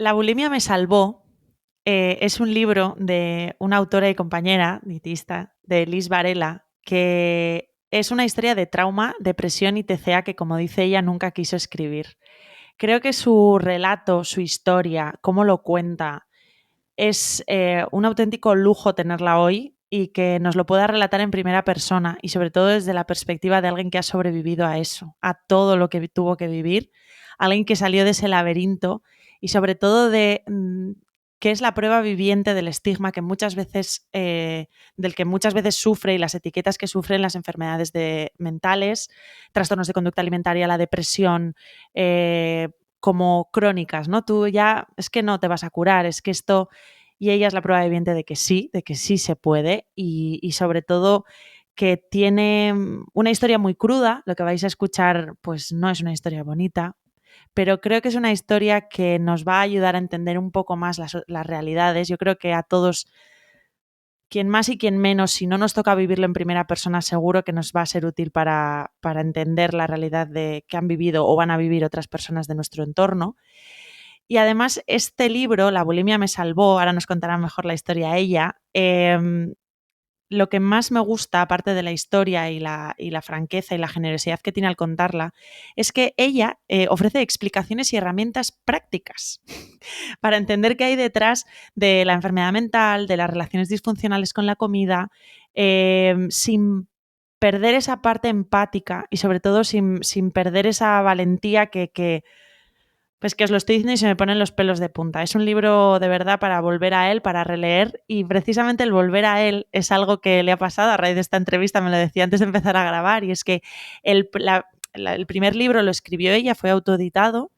La bulimia me salvó es un libro de una autora y compañera dietista, de Liz Varela, que es una historia de trauma, depresión y TCA que, como dice ella, nunca quiso escribir. Creo que su relato, su historia, cómo lo cuenta, es un auténtico lujo tenerla hoy y que nos lo pueda relatar en primera persona y sobre todo desde la perspectiva de alguien que ha sobrevivido a eso, a todo lo que tuvo que vivir, alguien que salió de ese laberinto y sobre todo de que es la prueba viviente del estigma que muchas veces, del que muchas veces sufre y las etiquetas que sufren las enfermedades mentales, trastornos de conducta alimentaria, la depresión, como crónicas, ¿no? Tú ya es que no te vas a curar, es que esto, y ella es la prueba viviente de que sí se puede y sobre todo que tiene una historia muy cruda, lo que vais a escuchar pues no es una historia bonita, pero creo que es una historia que nos va a ayudar a entender un poco más las realidades. Yo creo que a todos, quien más y quien menos, si no nos toca vivirlo en primera persona, seguro que nos va a ser útil para entender la realidad de que han vivido o van a vivir otras personas de nuestro entorno. Y además, este libro, La bulimia me salvó, ahora nos contará mejor la historia ella, lo que más me gusta, aparte de la historia y la franqueza y la generosidad que tiene al contarla, es que ella ofrece explicaciones y herramientas prácticas para entender qué hay detrás de la enfermedad mental, de las relaciones disfuncionales con la comida, sin perder esa parte empática y sobre todo sin perder esa valentía pues que os lo estoy diciendo y se me ponen los pelos de punta. Es un libro de verdad para volver a él, para releer, y precisamente el volver a él es algo que le ha pasado a raíz de esta entrevista, me lo decía antes de empezar a grabar, y es que el primer libro lo escribió ella, fue autoeditado,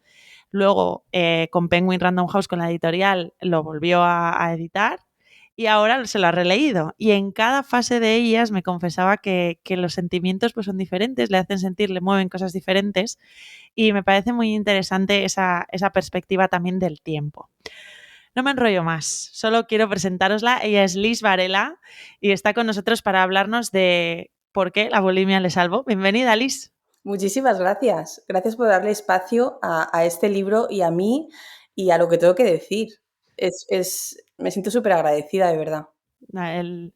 luego con Penguin Random House, con la editorial, lo volvió a editar y ahora se lo ha releído. Y en cada fase de ellas me confesaba que los sentimientos pues, son diferentes, le hacen sentir, le mueven cosas diferentes y me parece muy interesante esa perspectiva también del tiempo. No me enrollo más, solo quiero presentárosla. Ella es Liz Varela y está con nosotros para hablarnos de por qué la bulimia le salvó. Bienvenida, Liz. Muchísimas gracias. Gracias por darle espacio a este libro y a mí y a lo que tengo que decir. Me siento súper agradecida, de verdad. El,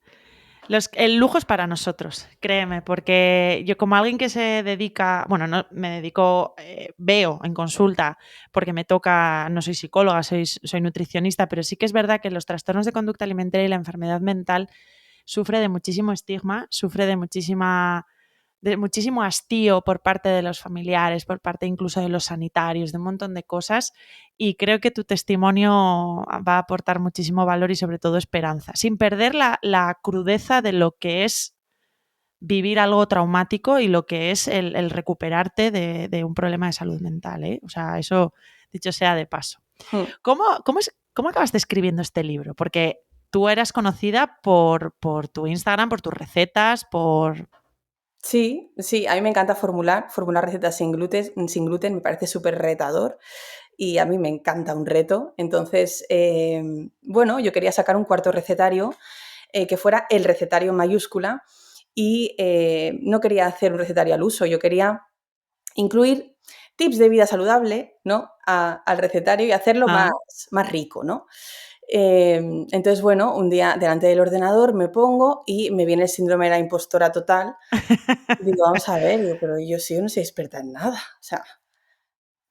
el lujo es para nosotros, créeme, porque yo como alguien que se dedica, bueno, no me dedico, veo en consulta, porque me toca, no soy psicóloga, soy nutricionista, pero sí que es verdad que los trastornos de conducta alimentaria y la enfermedad mental sufre de muchísimo estigma, sufre de muchísimo hastío por parte de los familiares, por parte incluso de los sanitarios, de un montón de cosas, y creo que tu testimonio va a aportar muchísimo valor y sobre todo esperanza, sin perder la crudeza de lo que es vivir algo traumático y lo que es el recuperarte de un problema de salud mental, ¿eh? O sea, eso dicho sea de paso. Mm. ¿Cómo acabaste escribiendo este libro? Porque tú eras conocida por tu Instagram, por tus recetas, por... Sí, sí, a mí me encanta formular recetas sin gluten me parece súper retador y a mí me encanta un reto. Entonces, bueno, yo quería sacar un cuarto recetario que fuera el recetario en mayúscula y no quería hacer un recetario al uso, yo quería incluir tips de vida saludable, ¿no? Al recetario y hacerlo más, Ah. más rico, ¿no? Entonces, bueno, un día delante del ordenador me pongo y me viene el síndrome de la impostora total. Digo, vamos a ver, digo, pero yo no soy experta en nada. O sea,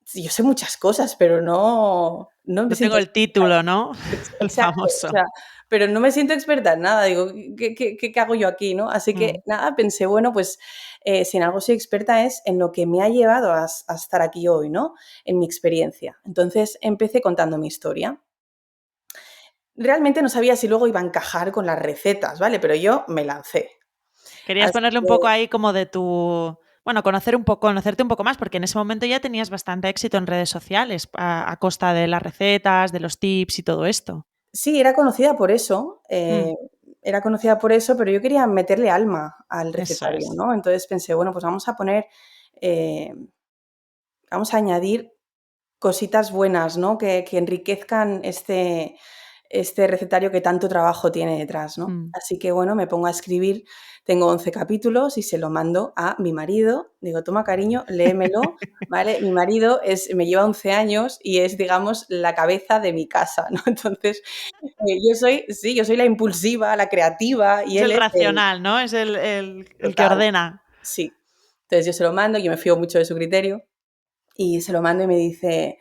sí, yo sé muchas cosas, pero no me No siento tengo el título, ¿no? El exacto, o famoso. sea, pero no me siento experta en nada. Digo, ¿qué hago yo aquí, no? Así que Mm. nada, pensé, bueno, pues si en algo soy experta es en lo que me ha llevado a estar aquí hoy, ¿no? En mi experiencia. Entonces empecé contando mi historia. Realmente no sabía si luego iba a encajar con las recetas, ¿vale? Pero yo me lancé. Querías Así ponerle un que poco ahí como de tu... Bueno, conocerte un poco más, porque en ese momento ya tenías bastante éxito en redes sociales a costa de las recetas, de los tips y todo esto. sí, Mm. era conocida por eso, pero yo quería meterle alma al Eso recetario, es. ¿no? Entonces pensé, bueno, pues eh, vamos a añadir cositas buenas, ¿no? Que enriquezcan este recetario que tanto trabajo tiene detrás, ¿no? Mm. Así que bueno, me pongo a escribir, tengo 11 capítulos y se lo mando a mi marido. Digo, toma cariño, léemelo, ¿vale? Mi marido me lleva 11 años y es, digamos, la cabeza de mi casa, ¿no? Entonces, yo soy la impulsiva, la creativa y Es él el es el racional, ¿no? Es el que total, ordena. sí. Entonces yo se lo mando, yo me fío mucho de su criterio y se lo mando y me dice,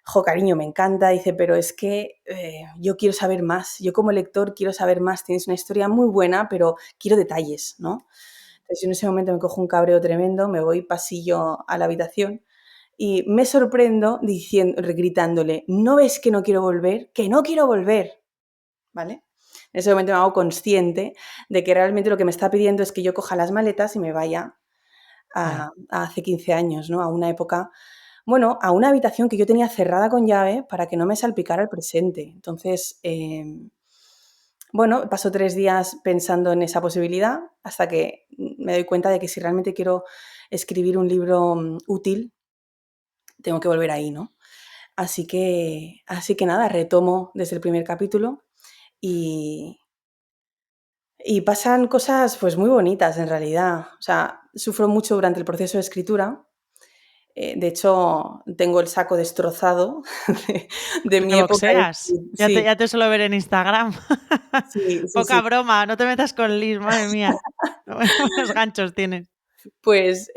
jo, cariño, me encanta, dice, pero es que yo quiero saber más, yo como lector quiero saber más, tienes una historia muy buena, pero quiero detalles, ¿no? Entonces yo en ese momento me cojo un cabreo tremendo, me voy pasillo a la habitación y me sorprendo gritándole, ¿no ves que no quiero volver? ¡Que no quiero volver! ¿Vale? En ese momento me hago consciente de que realmente lo que me está pidiendo es que yo coja las maletas y me vaya Ya. a hace 15 años, ¿no? A una época, bueno, a una habitación que yo tenía cerrada con llave para que no me salpicara el presente. Entonces, bueno, paso 3 días pensando en esa posibilidad hasta que me doy cuenta de que si realmente quiero escribir un libro útil, tengo que volver ahí, ¿no? Así que nada, retomo desde el primer capítulo y, y pasan cosas pues muy bonitas en realidad. O sea, sufro mucho durante el proceso de escritura. De hecho, tengo el saco destrozado de Porque mi época de boxeas. sí, Ya te suelo ver en Instagram. sí, sí, Poca sí. broma, no te metas con Liz, madre mía. Buenos ganchos tienes. Pues,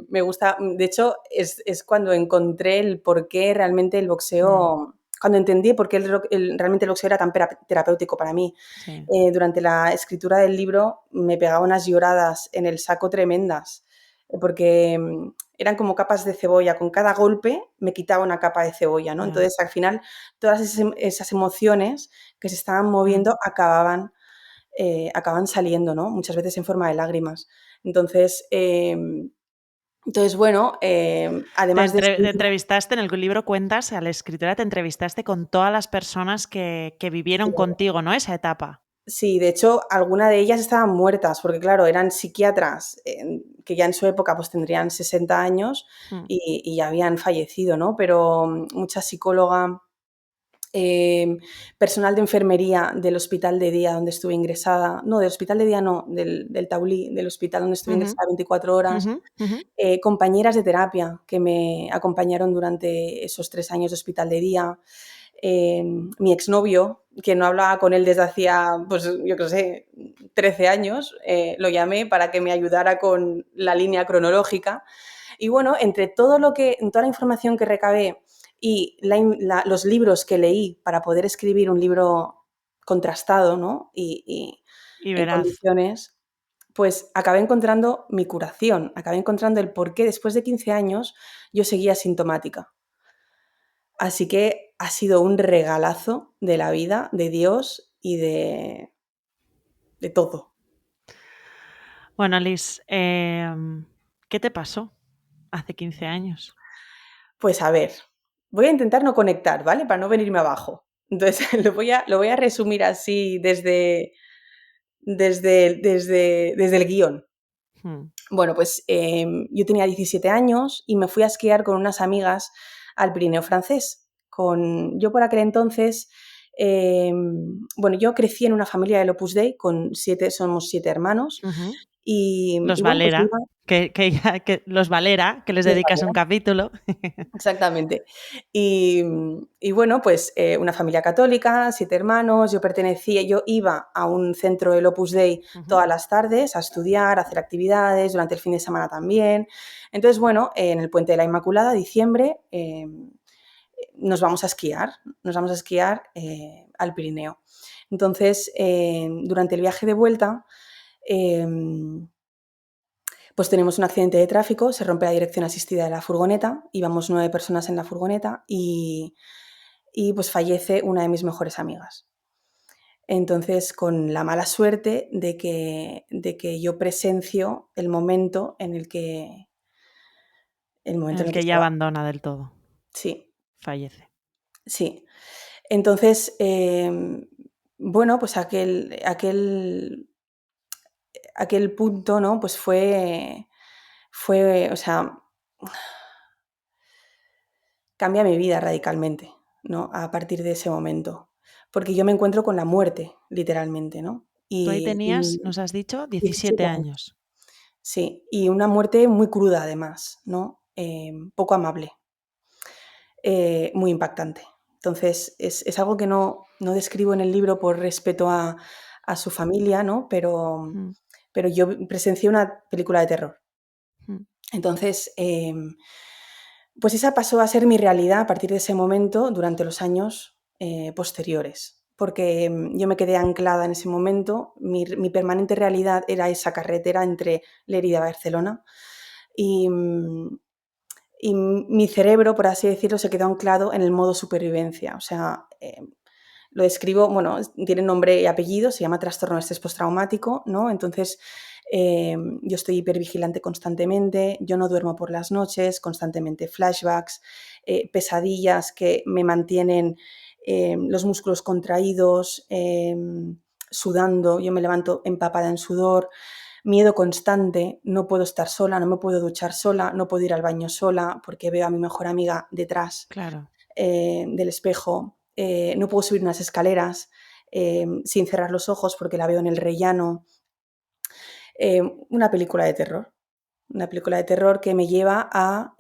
me gusta, de hecho, es cuando encontré el por qué realmente el Mm, boxeo cuando entendí por qué realmente el boxeo era tan terapéutico para mí. sí. Durante la escritura del libro me pegaba unas lloradas en el saco tremendas, porque, eran como capas de cebolla. Con cada golpe me quitaba una capa de cebolla, ¿no? Ya. Entonces, al final, todas esas emociones que se estaban Mm. moviendo acaban saliendo, ¿no? Muchas veces en forma de lágrimas. Entonces, bueno, además de Te escribir, entrevistaste, en el libro cuentas, a la escritora te entrevistaste con todas las personas que vivieron contigo, ¿no? Esa etapa. sí, de hecho, algunas de ellas estaban muertas, porque claro, eran psiquiatras que ya en su época pues tendrían 60 años Mm, y ya habían fallecido, ¿no? Pero mucha psicóloga, personal de enfermería del hospital de día donde estuve ingresada, no, del hospital de día no, del Taulí, del hospital donde estuve ujú, ingresada 24 horas, ujú, ujú. compañeras de terapia que me acompañaron durante esos 3 años de hospital de día, mi exnovio, que no hablaba con él desde hacía, pues yo qué sé, 13 años, lo llamé para que me ayudara con la línea cronológica. Y bueno, entre toda la información que recabé y los libros que leí para poder escribir un libro contrastado, ¿no? Y Y en verás. condiciones, pues acabé encontrando mi curación, acabé encontrando el por qué después de 15 años yo seguía sintomática. Así que ha sido un regalazo de la vida, de Dios y de todo. Bueno, Liz, ¿qué te pasó hace 15 años? Pues a ver, voy a intentar no conectar, ¿vale? Para no venirme abajo. Entonces, lo voy a resumir así desde el guión. Mm, Bueno, pues yo tenía 17 años y me fui a esquiar con unas amigas al Pirineo francés. Yo por aquel entonces, bueno, yo crecí en una familia del Opus Dei, somos 7 hermanos, ujú. y Los bueno, pues Valera, iba, que los Valera, que les los dedicas un capítulo. exactamente. Y bueno, pues una familia católica, 7 hermanos, yo iba a un centro del Opus Dei Ujú. todas las tardes a estudiar, a hacer actividades, durante el fin de semana también. Entonces, bueno, en el Puente de la Inmaculada, diciembre, nos vamos a esquiar al Pirineo. Entonces, durante el viaje de vuelta, eh, pues tenemos un accidente de tráfico, se rompe la dirección asistida de la furgoneta, íbamos 9 personas en la furgoneta y pues fallece una de mis mejores amigas. Entonces, con la mala suerte de que yo presencio el En momento en el el que que ella estaba. abandona del todo, Sí, fallece. sí. Entonces, bueno, pues aquel punto, ¿no? Pues o sea, cambia mi vida radicalmente, ¿no? A partir de ese momento. porque yo me encuentro con la muerte, literalmente, ¿no? Tú ahí Y, tenías, nos has dicho, 17 17 años, años. sí, y una muerte muy cruda además, ¿no? Poco amable, muy impactante. Entonces, es algo que no describo en el libro por respeto a su familia, ¿no? Mm, Pero yo presencié una película de terror. mm. Entonces, pues esa pasó a ser mi realidad a partir de ese momento durante los años posteriores, porque yo me quedé anclada en ese momento, mi permanente realidad era esa carretera entre Lérida y Barcelona y, y mi cerebro, por así decirlo, se quedó anclado en el modo supervivencia, o sea, lo describo, bueno, tiene nombre y apellido, se llama trastorno de estrés postraumático, ¿no? Entonces, yo estoy hipervigilante constantemente, yo no duermo por las noches, constantemente flashbacks, pesadillas que me mantienen los músculos contraídos, sudando, yo me levanto empapada en sudor, miedo constante, no puedo estar sola, no me puedo duchar sola, no puedo ir al baño sola porque veo a mi mejor amiga detrás Claro. del espejo, no puedo subir unas escaleras sin cerrar los ojos porque la veo en el rellano. Una película de terror, una película de terror que me lleva a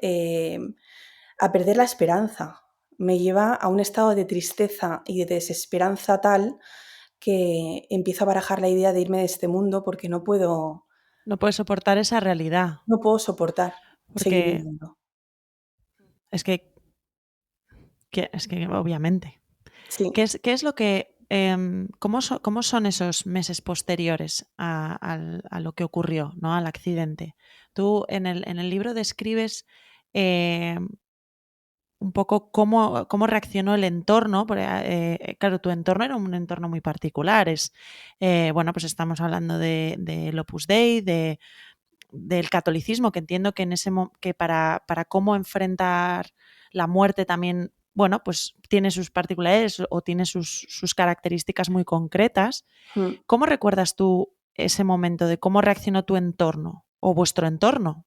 perder la esperanza, me lleva a un estado de tristeza y de desesperanza tal que empiezo a barajar la idea de irme de este mundo porque No puedes soportar esa realidad, no puedo soportar seguir porque viviendo. es que obviamente. Sí, Qué es lo que, cómo son esos meses posteriores a lo que ocurrió, ¿no? Al accidente? Tú en el libro describes un poco cómo reaccionó el entorno, porque, claro, tu entorno era un entorno muy particular. Bueno, pues estamos hablando del Opus Dei, del catolicismo, que entiendo que que para cómo enfrentar la muerte también, bueno, pues tiene sus particularidades o tiene sus características muy concretas. mm. ¿Cómo recuerdas tú ese momento de cómo reaccionó tu entorno o vuestro entorno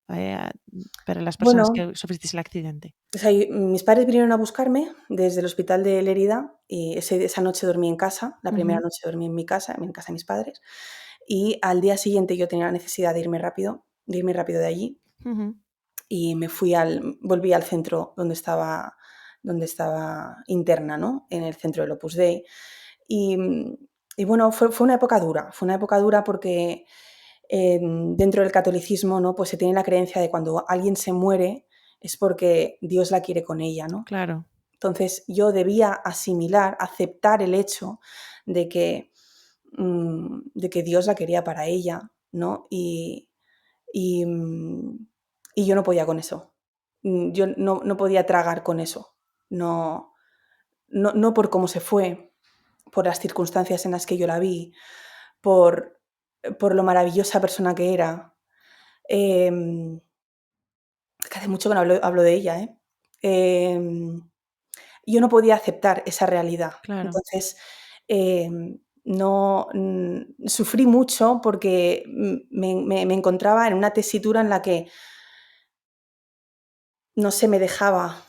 para las personas Bueno, que sufristeis el accidente? o sea, mis padres vinieron a buscarme desde el hospital de Lérida y esa noche dormí en casa, la primera Ujú, noche dormí en casa de mis padres, y al día siguiente yo tenía la necesidad de irme rápido de allí ujú. y volví al centro donde estaba interna, ¿no? En el centro del Opus Dei. Y, y bueno, fue una época dura porque dentro del catolicismo, ¿no? Pues se tiene la creencia de cuando alguien se muere es porque Dios la quiere con ella, ¿no? Claro, Entonces yo debía asimilar, aceptar el hecho de que Dios la quería para ella, ¿no? Y, y yo no podía con eso. Yo no podía tragar con eso. No, no por cómo se fue, por las circunstancias en las que yo la vi, por, por lo maravillosa persona que era. Em, que hace mucho que no hablo de ella, ¿eh? Em, yo no podía aceptar esa realidad. claro. Entonces, no sufrí mucho porque me encontraba en una tesitura en la que no se me dejaba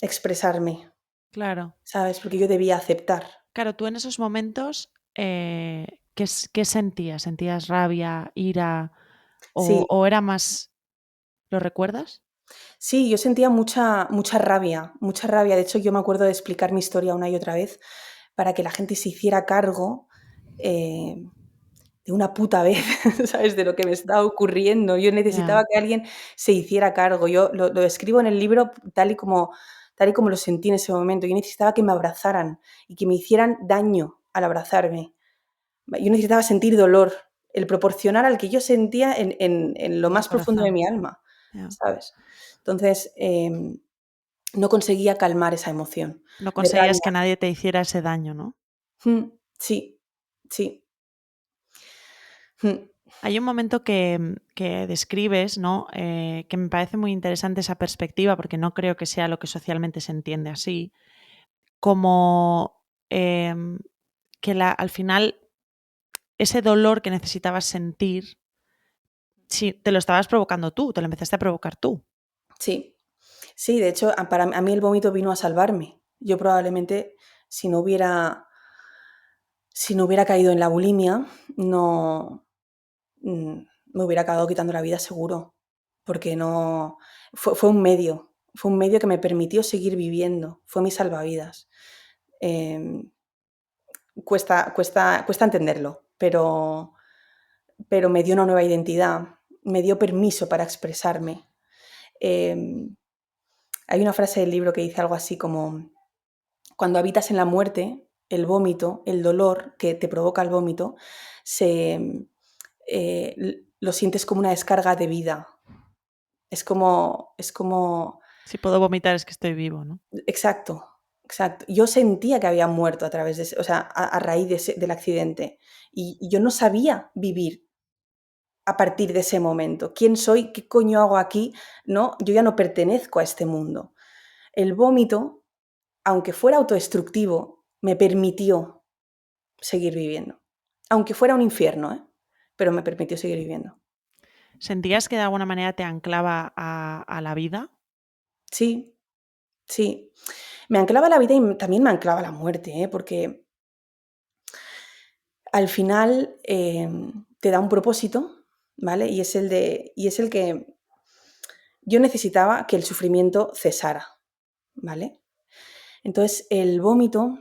expresarme, Claro. ¿sabes? Porque yo debía aceptar. Claro, tú en esos momentos, ¿qué sentías? ¿Sentías rabia, ira Sí, o era más lo recuerdas? sí, yo sentía mucha rabia, mucha rabia. De hecho, yo me acuerdo de explicar mi historia una y otra vez para que la gente se hiciera cargo, eh, de una puta vez, ¿sabes? De lo que me estaba ocurriendo. Yo Ya, necesitaba que alguien se hiciera cargo. Yo lo describo en el libro tal y como lo sentí en ese momento. Yo necesitaba que me abrazaran y que me hicieran daño al abrazarme. Yo necesitaba sentir dolor, el proporcional al que yo sentía en lo en el más profundo de corazón. mi alma, Ya. ¿sabes? Entonces, no conseguía calmar esa emoción No de conseguías rabia. que nadie te hiciera ese daño, ¿no? Sí, sí. Mm, Hay un momento que describes, ¿no? Que me parece muy interesante esa perspectiva, porque no creo que sea lo que socialmente se entiende así, como que al final ese dolor que necesitabas sentir, sí, te lo estabas provocando tú, te lo empezaste a provocar tú. sí. Sí, de hecho, a mí el vómito vino a salvarme. Yo probablemente, si no hubiera, Si no hubiera caído en la bulimia, no me hubiera acabado quitando la vida seguro, porque no fue fue un medio que me permitió seguir viviendo, fue mi salvavidas. Em, cuesta entenderlo, pero me dio una nueva identidad, me dio permiso para expresarme. Em, Hay una frase del libro que dice algo así como: cuando habitas en la muerte, el vómito, el dolor que te provoca el vómito, lo sientes como una descarga de vida. Es como Si puedo vomitar es que estoy vivo, ¿no? exacto, exacto. Yo sentía que había muerto a través de o sea, a raíz del accidente, y yo no sabía vivir a partir de ese momento. ¿Quién soy? ¿Qué coño hago aquí? ¿No? Yo ya no pertenezco a este mundo. El vómito, aunque fuera autodestructivo, me permitió seguir viviendo. Aunque fuera un infierno, ¿eh? Pero me permitió seguir viviendo. ¿Sentías que de alguna manera te anclaba a la vida? Sí, sí. Me anclaba la vida y también me anclaba la muerte, ¿eh? Porque al final te da un propósito, ¿vale? Y es el que yo necesitaba que el sufrimiento cesara, ¿vale? Entonces el vómito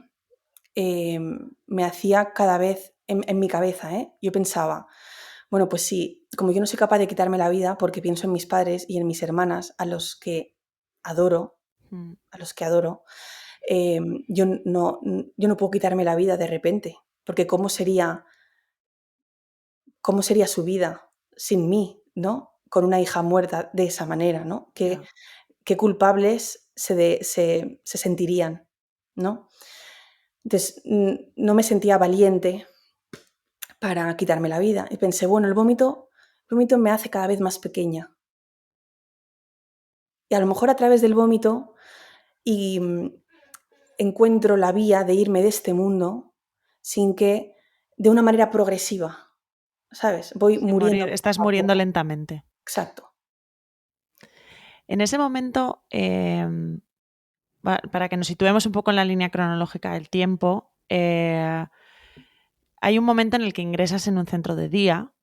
me hacía cada vez en mi cabeza, ¿eh? Yo pensaba, bueno, pues sí, como yo no soy capaz de quitarme la vida porque pienso en mis padres y en mis hermanas, adoro, Mm. a los que adoro, yo no puedo quitarme la vida de repente, porque ¿cómo sería su vida sin mí, ¿no? Con una hija muerta de esa manera, ¿no? ¿Qué, Ya. qué culpables se sentirían, ¿no? Entonces, no me sentía valiente para quitarme la vida. Y pensé, bueno, el vómito me hace cada vez más pequeña. Y a lo mejor a través del vómito y encuentro la vía de irme de este mundo sin que, de una manera progresiva, ¿sabes? Voy Sí, morir, muriendo estás poco a muriendo poco. lentamente. Exacto. En ese momento, para que nos situemos un poco en la línea cronológica del tiempo, hay un momento en el que ingresas en un centro de día,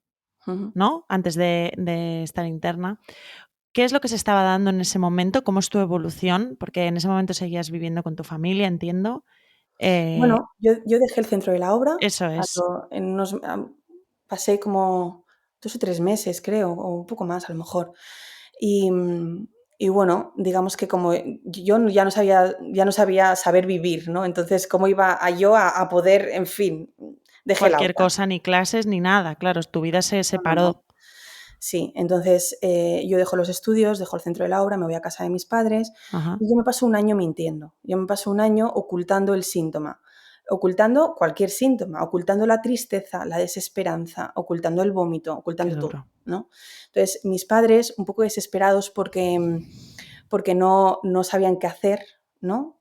Ujú. ¿no? Antes de estar interna. ¿Qué es lo que se estaba dando en ese momento? ¿Cómo es tu evolución? Porque en ese momento seguías viviendo con tu familia, entiendo. Eh, Bueno, yo dejé el centro de la obra, eso es. pasé como 2 o 3 meses, creo, o un poco más, a lo mejor. Y, y bueno, digamos que como yo ya no sabía saber vivir, ¿no? Entonces, ¿cómo iba a poder? En fin, dejé la Cualquier obra. cosa, ni clases, ni nada. Claro, tu vida se No, no, no. separó. Sí, entonces, yo dejo los estudios, dejo el centro de la obra, me voy a casa de mis padres Ajá, y yo me paso un año mintiendo. Yo me paso un año ocultando el síntoma, ocultando cualquier síntoma, ocultando la tristeza, la desesperanza, ocultando el vómito, qué ocultando todo, duro. ¿no? Entonces, mis padres, un poco desesperados porque no sabían qué hacer, ¿no?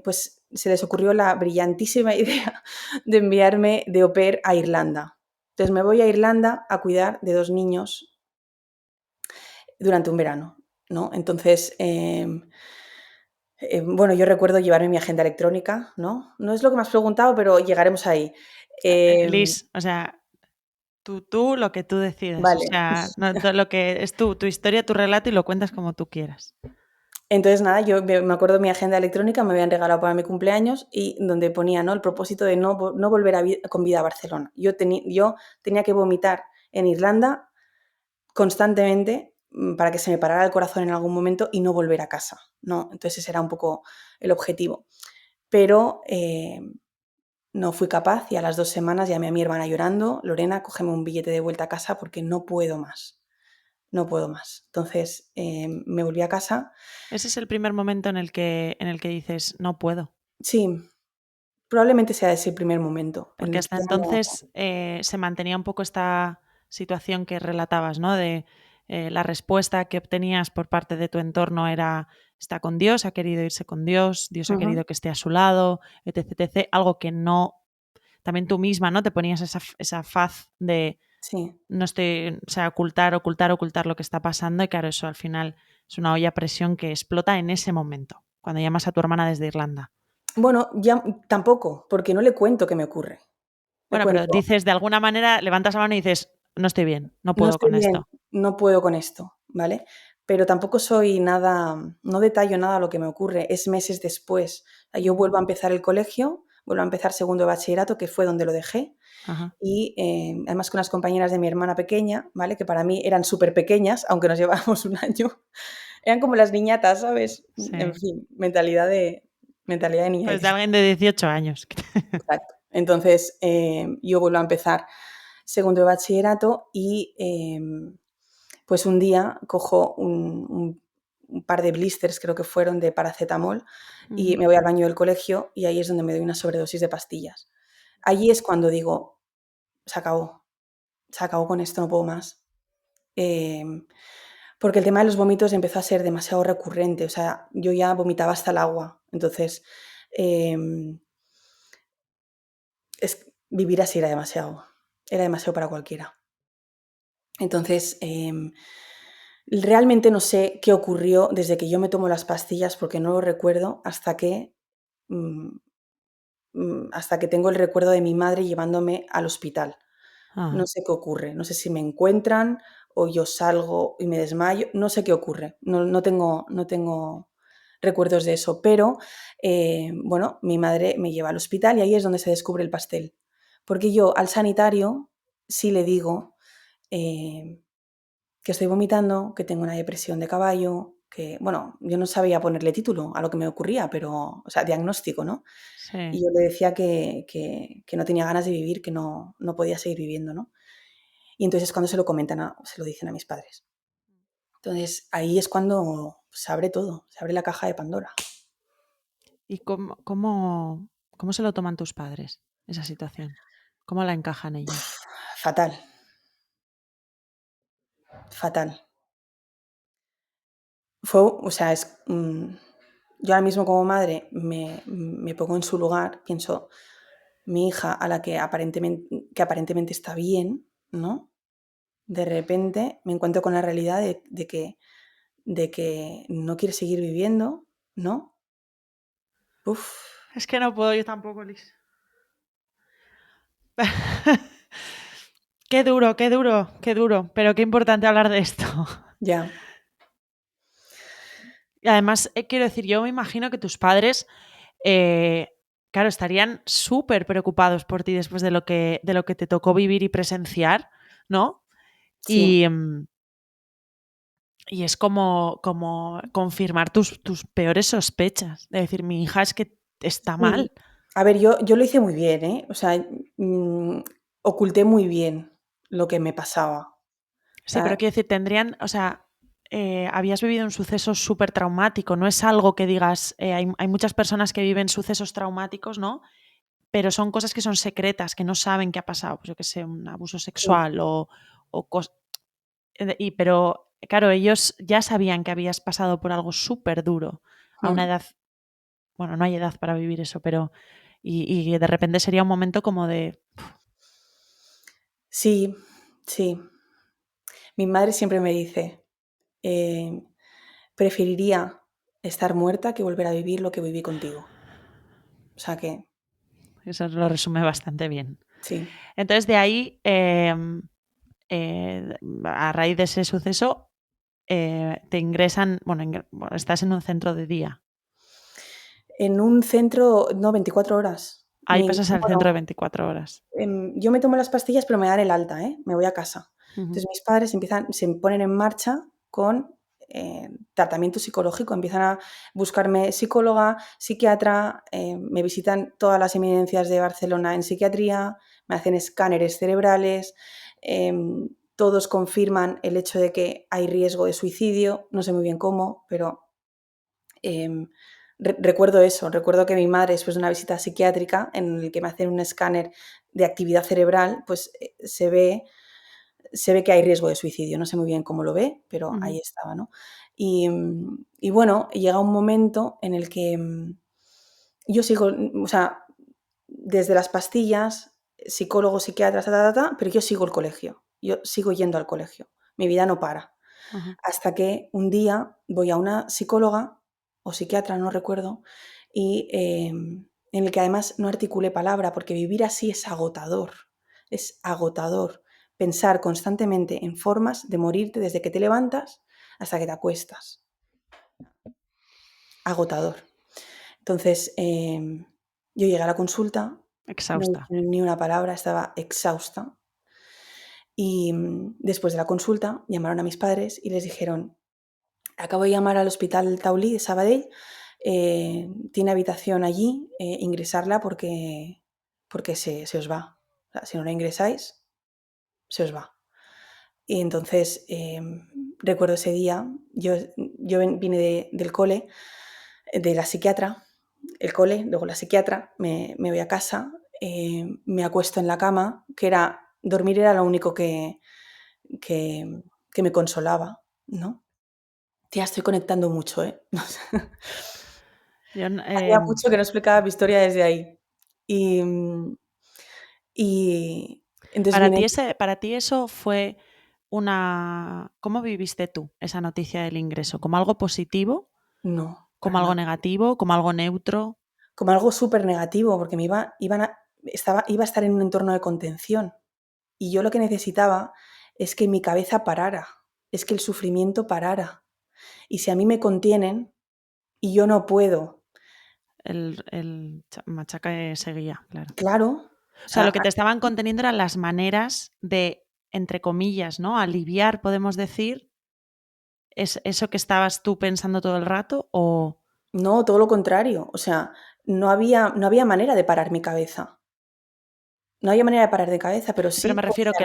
Pues se les ocurrió la brillantísima idea de enviarme de au pair a Irlanda. Entonces me voy a Irlanda a cuidar de 2 niños durante un verano, ¿no? Entonces, bueno, yo recuerdo llevarme mi agenda electrónica, ¿no? No es lo que me has preguntado, pero llegaremos ahí. Em, Liz, o sea, tú lo que tú decidas. O vale. sea, lo que es tu historia, tu relato y lo cuentas como tú quieras. Entonces, nada, yo me acuerdo de mi agenda electrónica, me habían regalado para mi cumpleaños y donde ponía, ¿no?, el propósito de no volver con vida a Barcelona. Yo tenía que vomitar en Irlanda constantemente, para que se me parara el corazón en algún momento y no volver a casa, ¿no? Entonces ese era un poco el objetivo. Pero, no fui capaz y a las 2 semanas llamé a mi hermana llorando: "Lorena, cógeme un billete de vuelta a casa porque no puedo más, no puedo más". Entonces, me volví a casa. Ese es el primer momento en el que dices, no puedo. Sí, probablemente sea ese el primer momento en Porque el que hasta ya no. entonces se mantenía un poco esta situación que relatabas, ¿no? De la respuesta que obtenías por parte de tu entorno era está con Dios, ha querido irse con Dios, Dios ha Ujú, querido que esté a su lado, etc, etc. Algo que no, también tú misma, ¿no? Te ponías esa faz de sí. no estoy, o sea, ocultar, ocultar, ocultar lo que está pasando y claro, eso al final es una olla a presión que explota en ese momento, cuando llamas a tu hermana desde Irlanda. Bueno, ya tampoco, porque no le cuento qué me ocurre. Le Bueno, pero cuento, dices, de alguna manera, levantas la mano y dices, no estoy bien, no no puedo estoy con bien, esto. no puedo con esto, ¿vale? Pero tampoco soy nada, no detallo nada lo que me ocurre, es meses después. O sea, yo Ujú. vuelvo a empezar el colegio, vuelvo a empezar segundo de bachillerato, que fue donde lo dejé, Ajá, y además con unas compañeras de mi hermana pequeña, ¿vale? Que para mí eran súper pequeñas, aunque nos llevábamos un año, eran como las niñatas, ¿sabes? En sí. fin, mentalidad de niña de Pues de 17. alguien de 18 años. Exacto. Entonces, yo vuelvo a empezar segundo de bachillerato y pues un día cojo un par de blisters, creo que fueron, de paracetamol y Ujú. me voy al baño del colegio y ahí es donde me doy una sobredosis de pastillas. Allí es cuando digo, se acabó con esto, no puedo más. Em, Porque el tema de los vómitos empezó a ser demasiado recurrente, o sea, yo ya vomitaba hasta el agua. Entonces, em, vivir así era demasiado para cualquiera. Entonces, realmente no sé qué ocurrió desde que yo me tomo las pastillas, porque no lo recuerdo, mm, hasta que tengo el recuerdo de mi madre llevándome al hospital. No Ah, sé qué ocurre, no sé si me encuentran o yo salgo y me desmayo, no sé qué ocurre, no tengo recuerdos de eso, pero bueno, mi madre me lleva al hospital y ahí es donde se descubre el pastel, porque yo al sanitario sí le digo eh, que estoy vomitando, que tengo una depresión de caballo, que, bueno, yo no sabía ponerle título a lo que me ocurría, pero, o sea, diagnóstico, ¿no? Y sí. yo le decía que no tenía ganas de vivir, que no podía seguir viviendo, ¿no? Y entonces es cuando se lo dicen a mis padres. Entonces ahí es cuando se abre todo, se abre la caja de Pandora. ¿Y cómo se lo toman tus padres, esa situación? ¿Cómo la encajan ellos? Fatal, fatal. O sea, yo ahora mismo como madre me pongo en su lugar, pienso, mi hija a la que aparentemente está bien, ¿no? De repente me encuentro con la realidad de que no quiere seguir viviendo, ¿no? Uf, Es que no puedo yo tampoco, Liz. Qué duro, qué duro, qué duro, pero qué importante hablar de esto. ya, Y además, quiero decir, yo me imagino que tus padres, eh, claro, estarían súper preocupados por ti después de lo que te tocó vivir y presenciar, ¿no? sí. Y, y es como confirmar tus peores sospechas, de decir, mi hija es que está Sí. mal. A ver, yo lo hice muy bien, ¿eh? O sea, oculté muy bien lo que me pasaba. O Sí, pero sea, quiero decir, o sea, habías vivido un suceso súper traumático, no es algo que digas, hay muchas personas que viven sucesos traumáticos, ¿no? Pero son cosas que son secretas, que no saben qué ha pasado, pues yo qué sé, un abuso sí, sexual o cosas. Pero, claro, ellos ya sabían que habías pasado por algo súper duro a una mm, edad, bueno, no hay edad para vivir eso, pero. Y de repente sería un momento como de. sí, sí. Mi madre siempre me dice, eh, preferiría estar muerta que volver a vivir lo que viví contigo. O sea que, Eso lo resume bastante bien. sí. Entonces, de ahí, a raíz de ese suceso, te ingresan, bueno, estás en un centro de día. En un centro, no, 24 horas. Ahí pasas al centro de Bueno, 24 horas. yo me tomo las pastillas, pero me dan el alta, ¿eh? Me voy a casa. Ujú, Entonces mis padres se ponen en marcha con tratamiento psicológico, empiezan a buscarme psicóloga, psiquiatra, me visitan todas las eminencias de Barcelona en psiquiatría, me hacen escáneres cerebrales, todos confirman el hecho de que hay riesgo de suicidio, no sé muy bien cómo, pero Em, recuerdo eso, recuerdo que mi madre, después de una visita psiquiátrica en el que me hacen un escáner de actividad cerebral, pues se ve que hay riesgo de suicidio. No sé muy bien cómo lo ve, pero ahí ujú. estaba, ¿no? Y bueno, llega un momento en el que yo sigo, o sea, desde las pastillas, psicólogos, psiquiatras, pero yo sigo el colegio, yo sigo yendo al colegio, mi vida no para. Ajá. Hasta que un día voy a una psicóloga o psiquiatra, no recuerdo, y en el que además no articulé palabra, porque vivir así es agotador. Pensar constantemente en formas de morirte desde que te levantas hasta que te acuestas. Agotador. Entonces, yo llegué a la consulta, no Exhausta. dije ni una palabra, estaba exhausta. Y después de la consulta llamaron a mis padres y les dijeron, acabo de llamar al hospital Taulí de Sabadell, tiene habitación allí, ingresarla porque se os va. O sea, si no la ingresáis, se os va. Y entonces, recuerdo ese día, yo vine del cole, de la psiquiatra, el cole, luego la psiquiatra, me voy a casa, me acuesto en la cama, dormir era lo único que me consolaba, ¿no? Tía, estoy conectando mucho, ¿eh? Yo, Hacía mucho que no explicaba mi historia desde ahí. Y, y entonces vine... para ti eso fue una... ¿Cómo viviste tú esa noticia del ingreso? ¿Como algo positivo? No, ¿Como para algo nada. negativo? ¿Como algo neutro? Como algo súper negativo, porque iba a estar en un entorno de contención. Y yo lo que necesitaba es que mi cabeza parara, es que el sufrimiento parara. Y si a mí me contienen y yo no puedo, El machaque seguía, claro. claro, o O sea, sea, lo que te estaban conteniendo eran las maneras de, entre comillas, ¿no? Aliviar, podemos decir, ¿es eso que estabas tú pensando todo el rato o...? no, todo lo contrario. O sea, no había manera de parar mi cabeza. No había manera de parar de cabeza, pero Sí, pero sí me refiero que,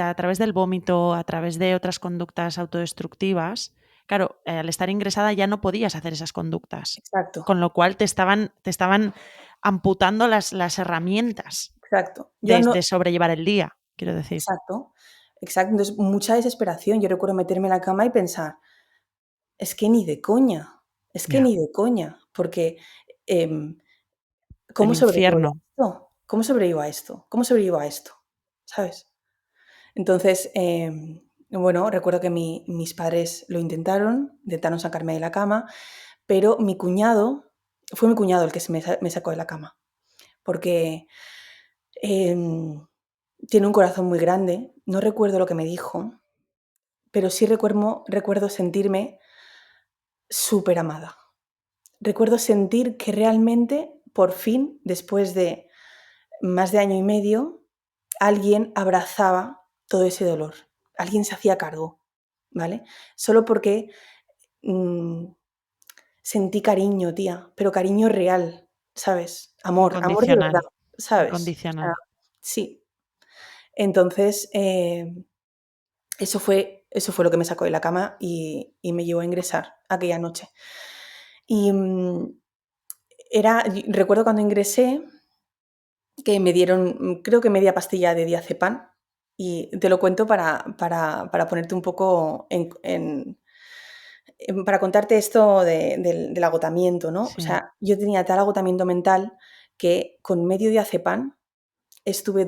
a través del vómito, a través de otras conductas autodestructivas, claro, al estar ingresada ya no podías hacer esas conductas, exacto, con lo cual te estaban amputando las herramientas exacto. Yo no, de sobrellevar el día, quiero decir. exacto, exacto. Entonces, mucha desesperación. Yo recuerdo meterme en la cama y pensar, es que ni de coña, es que Ya, ni de coña, porque em, el ¿cómo sobrevivo yo infierno. a esto? ¿Cómo sobrevivo a esto? ¿Cómo sobrevivo a esto? ¿Sabes? Entonces, bueno, recuerdo que mis padres lo intentaron sacarme de la cama, pero fue mi cuñado el que me sacó de la cama, porque em, tiene un corazón muy grande, no recuerdo lo que me dijo, pero sí recuerdo sentirme súper amada. Recuerdo sentir que realmente, por fin, después de más de año y medio, alguien abrazaba todo ese dolor, alguien se hacía cargo, ¿vale? Solo porque mm, sentí cariño, tía, pero cariño real, ¿sabes? Amor de Incondicional, verdad, ¿sabes? O sea, incondicional. sí. Entonces, eso fue lo que me sacó de la cama y me llevó a ingresar aquella noche. Y recuerdo cuando ingresé que me dieron, creo que media pastilla de diazepam, y te lo cuento para ponerte un poco para contarte esto del agotamiento, ¿no? O Sí. sea, yo tenía tal agotamiento mental que con medio diazepam estuve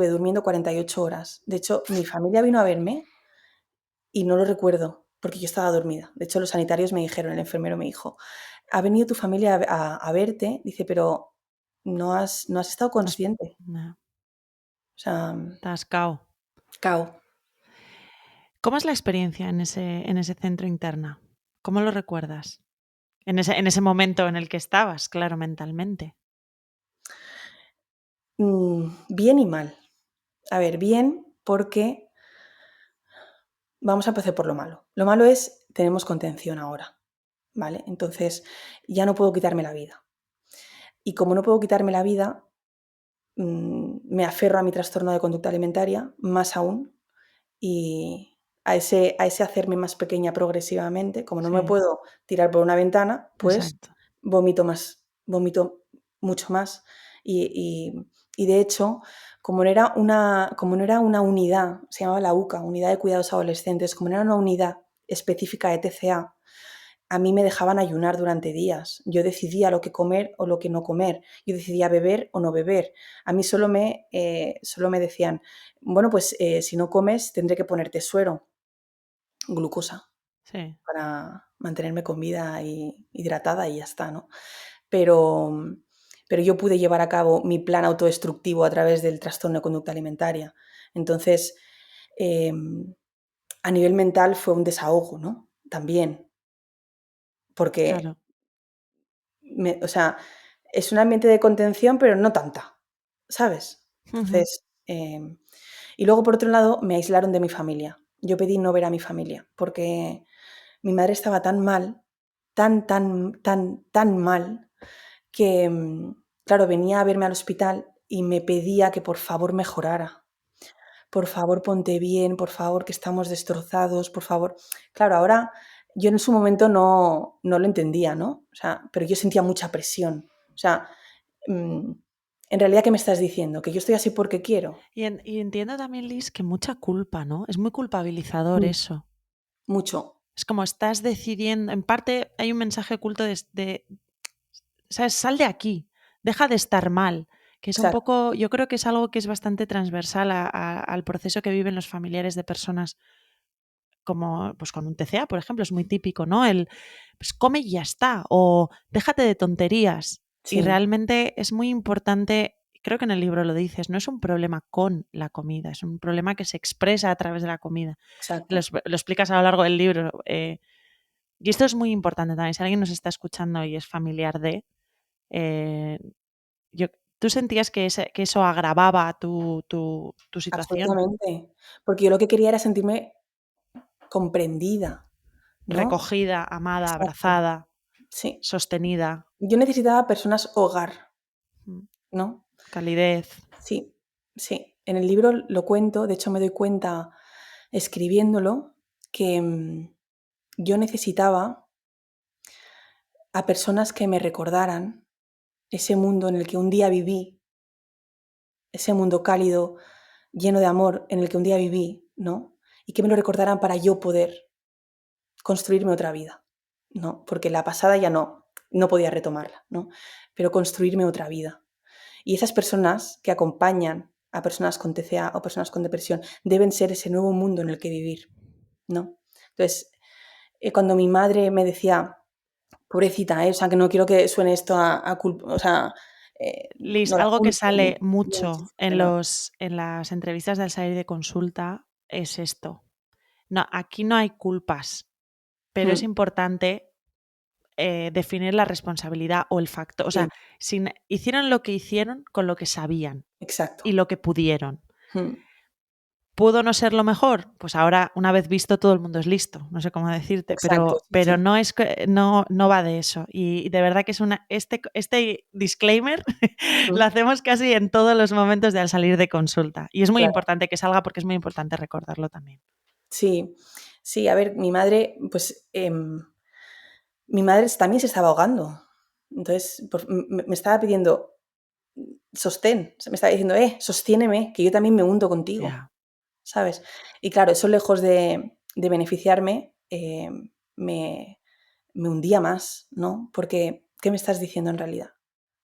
durmiendo 48 horas. De hecho, mi familia vino a verme y no lo recuerdo, porque yo estaba dormida. De hecho, los sanitarios me dijeron, el enfermero me dijo, ha venido tu familia a verte, dice, pero no has estado Has- consciente. no, O sea, estás cao. cao. ¿Cómo es la experiencia en ese centro interna? ¿Cómo lo recuerdas? En ese momento en el que estabas, claro, mentalmente. Bien y mal. A ver, bien porque vamos a empezar por lo malo. Lo malo es, tenemos contención ahora, ¿vale? Entonces, ya no puedo quitarme la vida. Y como no puedo quitarme la vida, me aferro a mi trastorno de conducta alimentaria, más aún, y a ese hacerme más pequeña progresivamente, como no me Sí, puedo tirar por una ventana, pues exacto. vomito mucho más. Y, y de hecho, como no era una unidad, se llamaba la UCA, Unidad de Cuidados Adolescentes, como no era una unidad específica de TCA, a mí me dejaban ayunar durante días. Yo decidía lo que comer o lo que no comer. Yo decidía beber o no beber. A mí solo me decían, bueno, pues si no comes tendré que ponerte suero, glucosa, Sí, para mantenerme con vida y hidratada y ya está, ¿no? pero, pero yo pude llevar a cabo mi plan autodestructivo a través del trastorno de conducta alimentaria. Entonces, a nivel mental fue un desahogo, ¿no? También, porque, Claro. o sea, es un ambiente de contención, pero no tanta, ¿sabes? Ujú. Entonces, y luego por otro lado me aislaron de mi familia. Yo pedí no ver a mi familia porque mi madre estaba tan mal, tan mal, que, claro, venía a verme al hospital y me pedía que por favor mejorara. Por favor, ponte bien, por favor, que estamos destrozados, por favor. Claro, ahora yo en su momento no lo entendía, ¿no? O sea, pero yo sentía mucha presión. O sea, en realidad, ¿qué me estás diciendo? ¿Que yo estoy así porque quiero? Y entiendo también, Liz, que mucha culpa, ¿no? Es muy culpabilizador Mm, eso. mucho. Es como estás decidiendo, en parte hay un mensaje oculto ¿sabes? Sal de aquí, deja de estar mal, que es un Exacto, poco, yo creo que es algo que es bastante transversal al proceso que viven los familiares de personas como pues con un TCA, por ejemplo, es muy típico, ¿no? El pues come y ya está, o déjate de tonterías. Y sí, realmente es muy importante, creo que en el libro lo dices, no es un problema con la comida, es un problema que se expresa a través de la comida. exacto. Lo explicas a lo largo del libro. Y esto es muy importante también. Si alguien nos está escuchando y es familiar de, eh, yo, ¿tú sentías que eso agravaba tu situación? Absolutamente. Porque yo lo que quería era sentirme comprendida, ¿no? Recogida, amada, Exacto. abrazada, Sí. sostenida, Yo necesitaba personas hogar, mm, ¿no? calidez. Sí, sí. En el libro lo cuento, de hecho me doy cuenta escribiéndolo que yo necesitaba a personas que me recordaran ese mundo en el que un día viví, ese mundo cálido, lleno de amor en el que un día viví, ¿no? Y que me lo recordaran para yo poder construirme otra vida, ¿no? Porque la pasada ya no podía retomarla, ¿no? Pero construirme otra vida. Y esas personas que acompañan a personas con TCA o personas con depresión deben ser ese nuevo mundo en el que vivir, ¿no? Entonces, cuando mi madre me decía, pobrecita, o sea, que no quiero que suene esto a culpa, o sea, Liz, no la algo que culpo sale ni un mucho chiste, no. en las entrevistas del salir de consulta es esto. No, aquí no hay culpas, pero es Mm, importante definir la responsabilidad o el factor. O sea, sí, hicieron lo que hicieron con lo que sabían exacto. y lo que pudieron. Mm, ¿Pudo no ser lo mejor? Pues ahora, una vez visto, todo el mundo es listo. No sé cómo decirte, exacto, sí, pero sí. no, no va de eso. Y de verdad que es este disclaimer lo Mm, hacemos casi en todos los momentos de al salir de consulta. Y es muy claro. importante que salga porque es muy importante recordarlo también. Sí, sí, a ver, mi madre, pues, mi madre también se estaba ahogando. Entonces, me estaba pidiendo sostén, o sea, me estaba diciendo, sostiéneme, que yo también me hundo contigo, Ya. ¿sabes? Y claro, eso lejos de beneficiarme, me, me hundía más, ¿no? Porque, ¿qué me estás diciendo en realidad?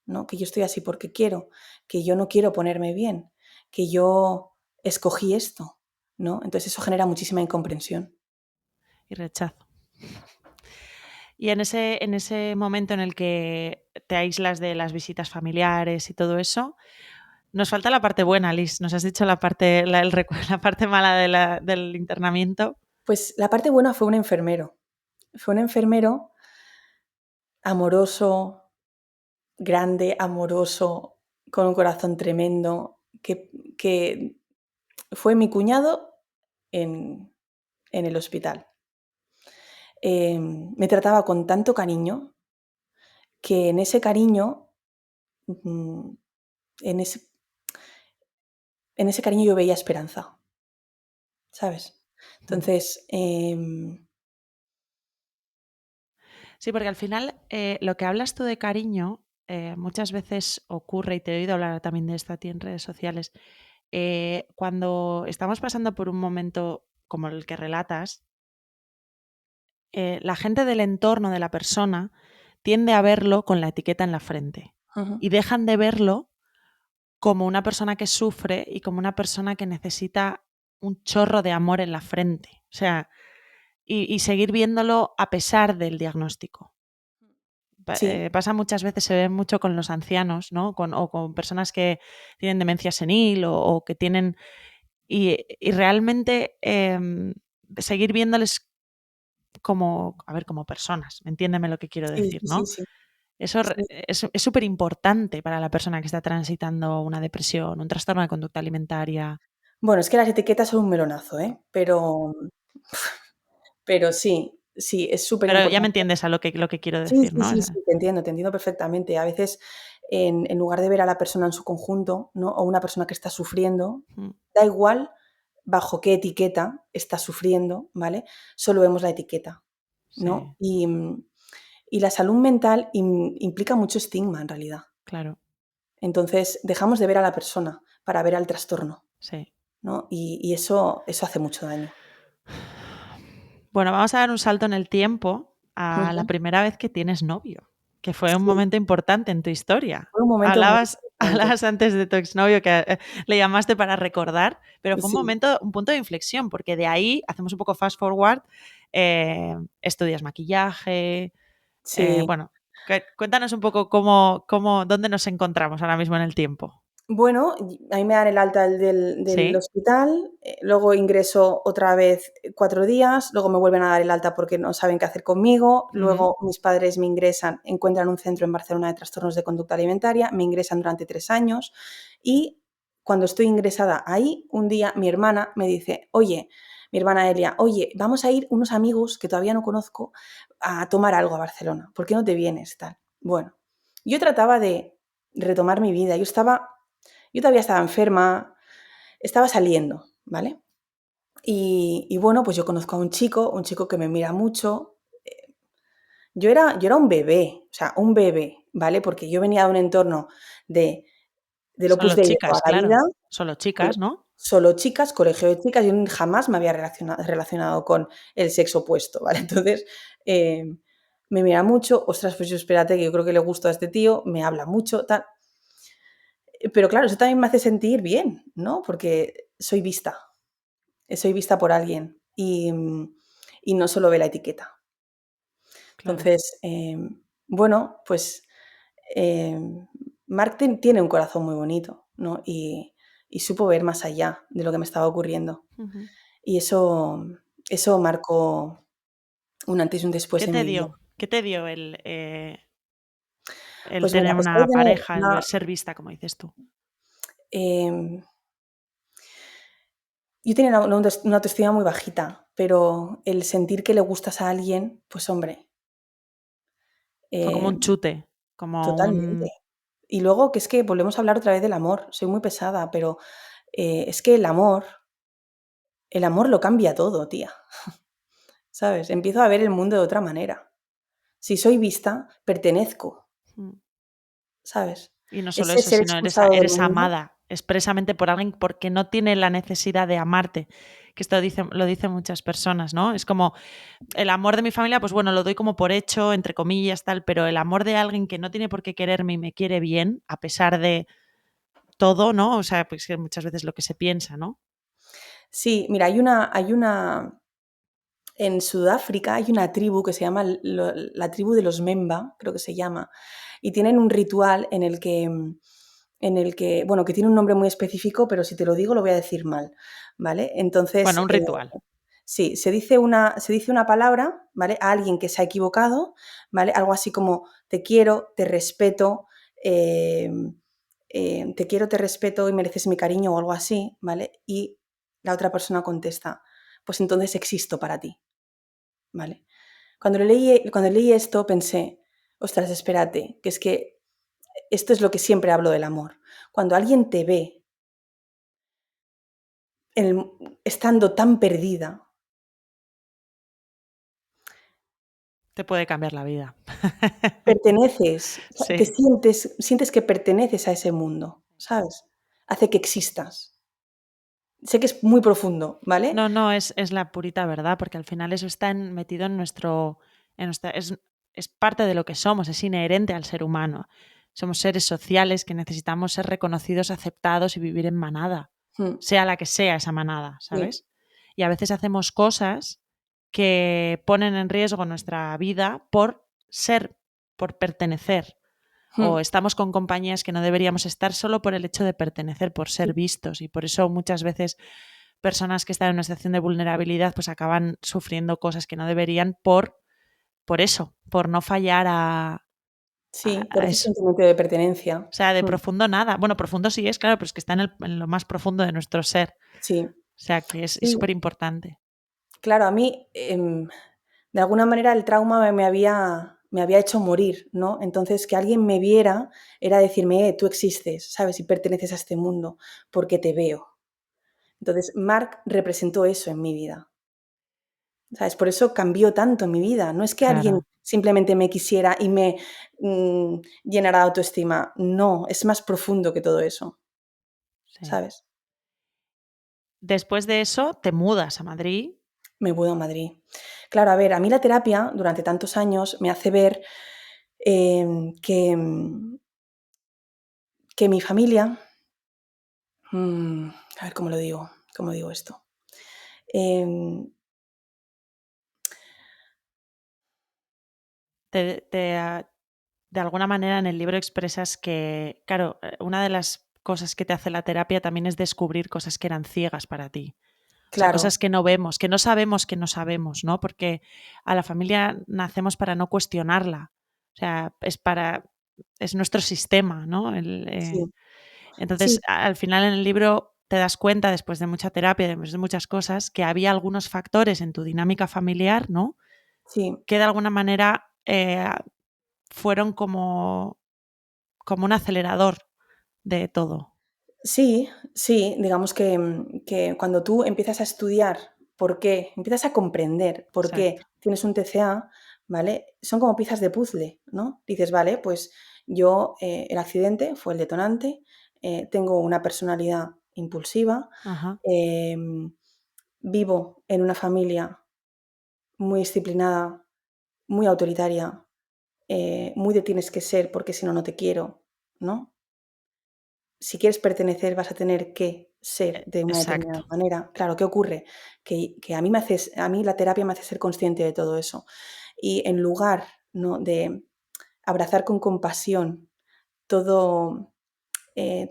¿No? Que yo estoy así porque quiero, que yo no quiero ponerme bien, que yo escogí esto, ¿no? Entonces eso genera muchísima incomprensión. Y rechazo. Y en ese momento en el que te aíslas de las visitas familiares y todo eso, nos falta la parte buena, Liz. Nos has dicho la parte mala del internamiento. Pues la parte buena fue un enfermero. Fue un enfermero amoroso, grande, amoroso, con un corazón tremendo, que fue mi cuñado en el hospital. Me trataba con tanto cariño que en ese cariño, mm, en ese, en ese cariño yo veía esperanza, ¿sabes? Entonces, Sí, porque al final lo que hablas tú de cariño muchas veces ocurre, y te he oído hablar también de esto a ti en redes sociales, cuando estamos pasando por un momento como el que relatas, la gente del entorno de la persona tiende a verlo con la etiqueta en la frente ujú, y dejan de verlo como una persona que sufre y como una persona que necesita un chorro de amor en la frente. O sea, y seguir viéndolo a pesar del diagnóstico. Sí, Pasa muchas veces, se ve mucho con los ancianos, ¿no? O con personas que tienen demencia senil o que tienen... Y realmente seguir viéndoles como, a ver, como personas, entiéndeme lo que quiero sí, decir, sí, sí, ¿no? sí. Eso Sí. es súper importante para la persona que está transitando una depresión, un trastorno de conducta alimentaria. Bueno, es que las etiquetas son un melonazo, ¿eh? Pero sí, sí, es súper Pero ya me importante. entiendes a lo que quiero Sí, decir, sí, ¿no? O sí, sea, sí, te entiendo perfectamente. A veces, en lugar de ver a la persona en su conjunto, ¿no? O una persona que está sufriendo, mm, da igual bajo qué etiqueta está sufriendo, ¿vale? Solo vemos la etiqueta, ¿no? sí, Y la salud mental implica mucho estigma, en realidad. claro, Entonces, dejamos de ver a la persona para ver al trastorno, sí. ¿no? Y eso hace mucho daño. Bueno, vamos a dar un salto en el tiempo a la Ujú. primera vez que tienes novio, que fue un Sí, momento importante en tu historia. fue un momento muy Hablabas, importante. hablabas antes de tu exnovio que le llamaste para recordar, pero fue un Sí, momento, un punto de inflexión, porque de ahí hacemos un poco fast forward, estudias maquillaje, sí. bueno, cuéntanos un poco dónde nos encontramos ahora mismo en el tiempo. Bueno, a mí me dan el alta del ¿Sí? hospital, luego ingreso otra vez 4 días, luego me vuelven a dar el alta porque no saben qué hacer conmigo, Ujú, luego mis padres me ingresan, encuentran un centro en Barcelona de trastornos de conducta alimentaria, me ingresan durante 3 años y cuando estoy ingresada ahí, un día mi hermana me dice: "Oye", mi hermana Elia: "Oye, vamos a ir unos amigos que todavía no conozco a tomar algo a Barcelona, ¿por qué no te vienes?", tal. Bueno, yo trataba de retomar mi vida, yo todavía estaba enferma, estaba saliendo, ¿vale? Y bueno, pues yo conozco a un chico que me mira mucho. Yo era un bebé, o sea, un bebé, ¿vale? Porque yo venía de un entorno de, del Opus Solo Dei de toda chicas, la vida, claro. Solo solo, chicas, ¿no? solo chicas, colegio de chicas, yo jamás me había relacionado con el sexo opuesto, ¿vale? Entonces, eh, me mira mucho, ostras, pues yo espérate, que yo creo que le gusto a este tío, me habla mucho, tal. Pero claro, eso también me hace sentir bien, ¿no? Porque soy vista por alguien y no solo ve la etiqueta. Claro. Entonces, bueno, pues Mark tiene un corazón muy bonito, ¿no? Y supo ver más allá de lo que me estaba ocurriendo. Ujú. Y eso marcó un antes y un después ¿Qué en te mi vida. dio? ¿Qué te dio el Pues mira, tener después una de tener pareja, el ver ser vista, como dices tú? em, yo tenía una autoestima muy bajita, pero el sentir que le gustas a alguien, pues hombre, Fue como un em, chute, como totalmente. un... Y luego que es que volvemos a hablar otra vez del amor. Soy muy pesada, pero, es que el amor lo cambia todo, tía, ¿sabes? Empiezo a ver el mundo de otra manera. Si soy vista, pertenezco, mm. ¿sabes? Y no solo Ese eso, ser sino expulsado del eres mundo, amada expresamente por alguien porque no tiene la necesidad de amarte. Que esto lo dicen muchas personas, ¿no? Es como el amor de mi familia, pues bueno, lo doy como por hecho, entre comillas, tal, pero el amor de alguien que no tiene por qué quererme y me quiere bien, a pesar de todo, ¿no? O sea, pues que muchas veces lo que se piensa, ¿no? sí, mira, en Sudáfrica hay una tribu que se llama la tribu de los Memba, creo que se llama, y tienen un ritual en el que, bueno, que tiene un nombre muy específico, pero si te lo digo lo voy a decir mal, ¿vale? Bueno, Entonces, un ritual. sí, se dice una palabra, ¿vale? A alguien que se ha equivocado, ¿vale? Algo así como eh, te quiero, te respeto y mereces mi cariño o algo así, ¿vale? Y la otra persona contesta, pues entonces existo para ti. Vale. Cuando leí esto pensé, ostras, espérate, que es que esto es lo que siempre hablo del amor. Cuando alguien te ve estando tan perdida, Te puede cambiar la vida. perteneces, o sea, te Sí. sientes que perteneces a ese mundo, ¿sabes? Hace que existas. Sé que es muy profundo, ¿vale? No, no, es la purita verdad, porque al final eso está metido es parte de lo que somos, es inherente al ser humano. Somos seres sociales que necesitamos ser reconocidos, aceptados y vivir en manada, Mm, sea la que sea esa manada, sí, ¿sabes? Y a veces hacemos cosas que ponen en riesgo nuestra vida por ser por pertenecer. O estamos con compañías que no deberíamos estar solo por el hecho de pertenecer, por ser vistos. Y por eso muchas veces personas que están en una situación de vulnerabilidad pues acaban sufriendo cosas que no deberían por eso, por no fallar a por ese eso. sentimiento de pertenencia. O sea, de profundo nada. Bueno, profundo sí es, claro, pero es que está en lo más profundo de nuestro ser. Sí. O sea, que es Sí. súper importante. Claro, a mí, de alguna manera, el trauma me había hecho morir, ¿no? Entonces, que alguien me viera era decirme, tú existes, ¿sabes? Y perteneces a este mundo, porque te veo. Entonces, Mark representó eso en mi vida. ¿Sabes? Por eso cambió tanto en mi vida. No es que alguien Claro. simplemente me quisiera y me llenara de autoestima. No, es más profundo que todo eso, Sí. ¿sabes? Después de eso, te mudas a Madrid. Me mudo a Madrid. Claro, a ver, a mí la terapia durante tantos años me hace ver que, que mi familia, a ver cómo digo esto. Em, De alguna manera en el libro expresas que, claro, una de las cosas que te hace la terapia también es descubrir cosas que eran ciegas para ti. O sea, claro, cosas que no vemos, que no sabemos, ¿no? Porque a la familia nacemos para no cuestionarla. O sea, es nuestro sistema, ¿no? sí, Entonces, sí, al final en el libro te das cuenta, después de mucha terapia, después de muchas cosas, que había algunos factores en tu dinámica familiar, ¿no? sí. Que de alguna manera fueron como un acelerador de todo. Sí, sí, digamos que cuando tú empiezas a estudiar por qué, empiezas a comprender por qué Exacto. tienes un TCA, ¿vale? Son como piezas de puzzle, ¿no? Dices, vale, pues yo, el accidente fue el detonante, tengo una personalidad impulsiva, Ajá. em, vivo en una familia muy disciplinada, muy autoritaria, muy de tienes que ser porque si no, no te quiero, ¿no? Si quieres pertenecer vas a tener que ser de una Exacto. determinada manera. Claro, ¿qué ocurre? Que a mí la terapia me hace ser consciente de todo eso. Y en lugar, ¿no?, de abrazar con compasión todo,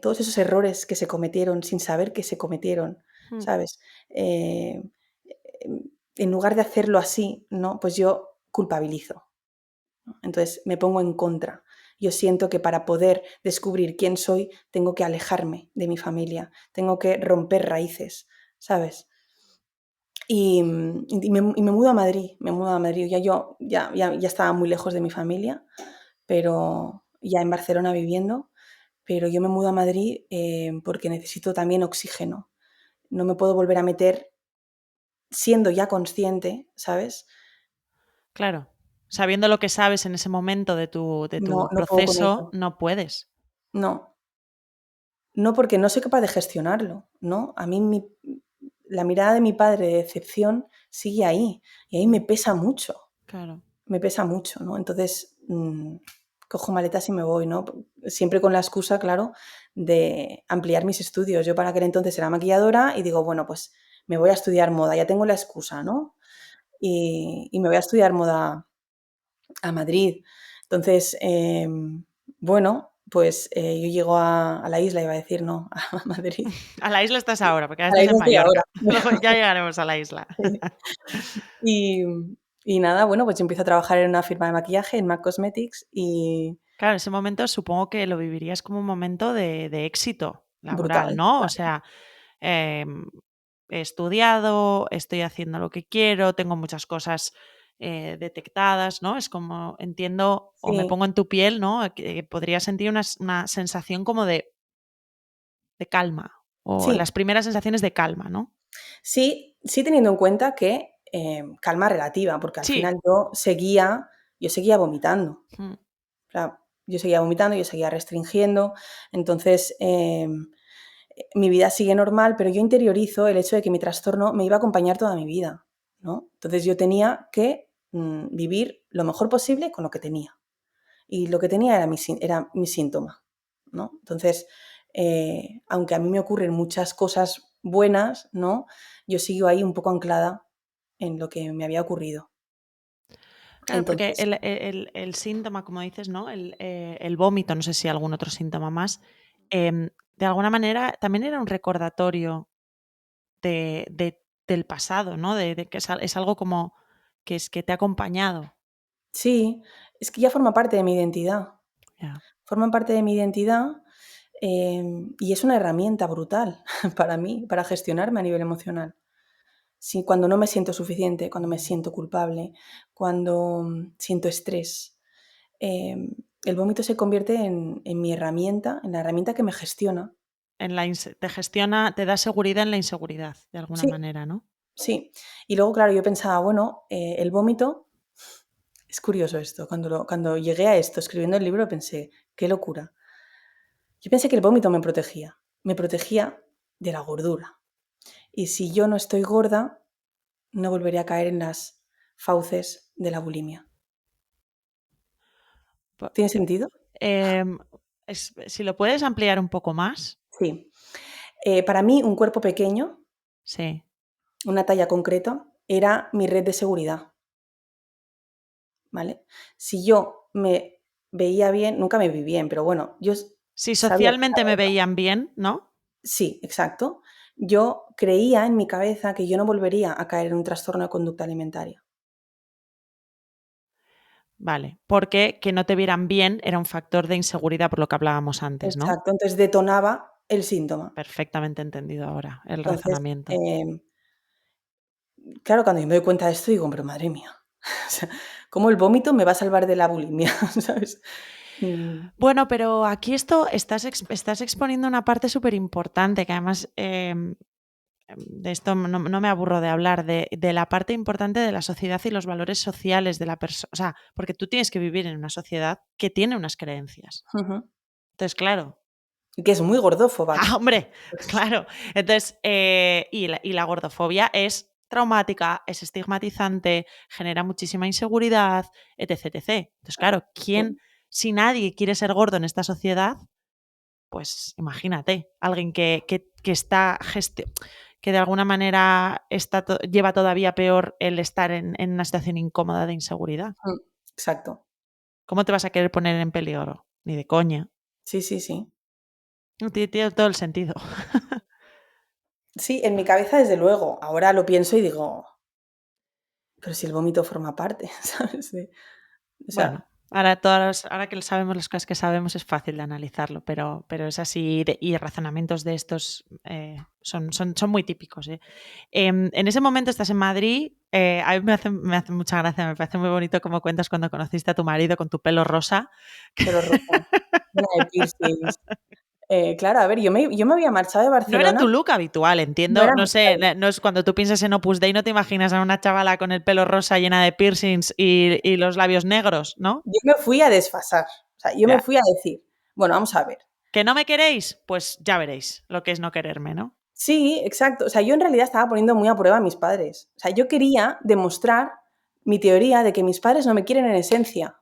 todos esos errores que se cometieron sin saber que se cometieron, Mm. ¿sabes? En lugar de hacerlo así, ¿no?, pues yo culpabilizo. Entonces me pongo en contra. Yo siento que para poder descubrir quién soy, tengo que alejarme de mi familia, tengo que romper raíces, ¿sabes? Y me mudo a Madrid, me mudo a Madrid. Ya estaba muy lejos de mi familia, pero ya en Barcelona viviendo, pero yo me mudo a Madrid porque necesito también oxígeno. No me puedo volver a meter siendo ya consciente, ¿sabes? Claro. Sabiendo lo que sabes en ese momento de No, tu no puedo con proceso, ello. no puedes. No, no, porque no soy capaz de gestionarlo, ¿no? A mí la mirada de mi padre de decepción sigue ahí y ahí Mm. Claro. me pesa mucho, ¿no? Entonces, cojo maletas y me voy, ¿no? Siempre con la excusa, claro, de ampliar mis estudios. Yo para aquel entonces era maquilladora y digo, bueno, pues me voy a estudiar moda, ya tengo la excusa, ¿no? Y me voy a estudiar moda a Madrid. Entonces, bueno, pues yo llego a la isla, iba a decir, no, a Madrid. A la isla estás ahora, porque ahora A la estás en isla estoy ahora. Mallorca. Luego ya llegaremos a la isla. Y, y nada, bueno, pues yo empiezo a trabajar en una firma de maquillaje, en MAC Cosmetics, y Claro, ese momento supongo que lo vivirías como un momento de éxito laboral, brutal. ¿no? O sea, em, he estudiado, estoy haciendo lo que quiero, tengo muchas cosas detectadas, ¿no? Es como, entiendo, o me Sí, pongo en tu piel, ¿no? Que podría sentir una sensación como de calma, o sí, las primeras sensaciones de calma, ¿no? sí, sí teniendo en cuenta que calma relativa, porque al Sí. final yo seguía vomitando. Mm. O sea, yo seguía vomitando, yo seguía restringiendo. Entonces, mi vida sigue normal, pero yo interiorizo el hecho de que mi trastorno me iba a acompañar toda mi vida, ¿no? Entonces yo tenía que vivir lo mejor posible con lo que tenía. Y lo que tenía era mi síntoma, ¿no? Entonces, aunque a mí me ocurren muchas cosas buenas, ¿no? Yo sigo ahí un poco anclada en lo que me había ocurrido. Claro, porque Entonces, el síntoma, como dices, ¿no? El vómito, no sé si algún otro síntoma más, de alguna manera también era un recordatorio del pasado, ¿no? De que es algo como que te ha acompañado. sí, es que ya forma parte de mi identidad. Ya. Forman parte de mi identidad, y es una herramienta brutal para mí, para gestionarme a nivel emocional. Sí, cuando no me siento suficiente, cuando me siento culpable, cuando siento estrés, el vómito se convierte en mi herramienta, en la herramienta que me gestiona. Te gestiona, te da seguridad en la inseguridad, de alguna Sí, manera, ¿no? sí. Y luego, claro, yo pensaba, bueno, el vómito, es curioso esto, cuando llegué a esto, escribiendo el libro, pensé, qué locura. Yo pensé que el vómito me protegía de la gordura. Y si yo no estoy gorda, no volveré a caer en las fauces de la bulimia. Po- ¿Tiene sentido? em, si lo puedes ampliar un poco más, Sí. Para mí, un cuerpo pequeño, sí. una talla concreta, era mi red de seguridad, ¿vale? Si yo me veía bien, nunca me vi bien, pero bueno, yo Si sabía que socialmente estaba me gorda. veían bien, ¿no? Sí, exacto. Yo creía en mi cabeza que yo no volvería a caer en un trastorno de conducta alimentaria. Vale, porque que no te vieran bien era un factor de inseguridad por lo que hablábamos antes, ¿no? Exacto, entonces detonaba el síntoma. Perfectamente entendido ahora el Entonces, razonamiento. claro, cuando yo me doy cuenta de esto, digo, pero madre mía, o sea, ¿cómo el vómito me va a salvar de la bulimia? ¿Sabes? Bueno, pero aquí esto estás exponiendo una parte súper importante, que además de esto no me aburro de hablar, de la parte importante de la sociedad y los valores sociales de la persona. O sea, porque tú tienes que vivir en una sociedad que tiene unas creencias. Ujú. Entonces, claro. Y que es muy gordófoba. Ah, hombre, Pues, claro. Entonces, y la gordofobia es traumática, es estigmatizante, genera muchísima inseguridad, etc, etc. Entonces, claro, sí. si nadie quiere ser gordo en esta sociedad, pues imagínate, alguien que está que de alguna manera lleva todavía peor el estar en una situación incómoda de inseguridad. Exacto. ¿Cómo te vas a querer poner en peligro? Ni de coña. Sí, sí, sí. Tiene todo el sentido. Sí, en mi cabeza, desde luego. Ahora lo pienso y digo, pero si el vómito forma parte, ¿sabes? O Bueno, sea, ahora que sabemos las cosas que sabemos es fácil de analizarlo, pero es así y razonamientos de estos son muy típicos. ¿Eh? En ese momento estás en Madrid, a mí me hace mucha gracia, me parece muy bonito cómo cuentas cuando conociste a tu marido con tu pelo rosa. pelo rosa, llena de piercings. Claro, a ver, yo me había marchado de No era Barcelona, tu look habitual, no entiendo. era No mi sé, style. no es cuando tú piensas en Opus Dei, no te imaginas a una chavala con el pelo rosa llena de piercings y los labios negros, ¿no? Yo me fui a desfasar. O sea, yo me Ya. fui a decir, bueno, vamos a ver. ¿Que no me queréis? Pues ya veréis lo que es no quererme, ¿no? Sí, exacto. O sea, yo en realidad estaba poniendo muy a prueba a mis padres. O sea, yo quería demostrar mi teoría de que mis padres no me quieren en esencia.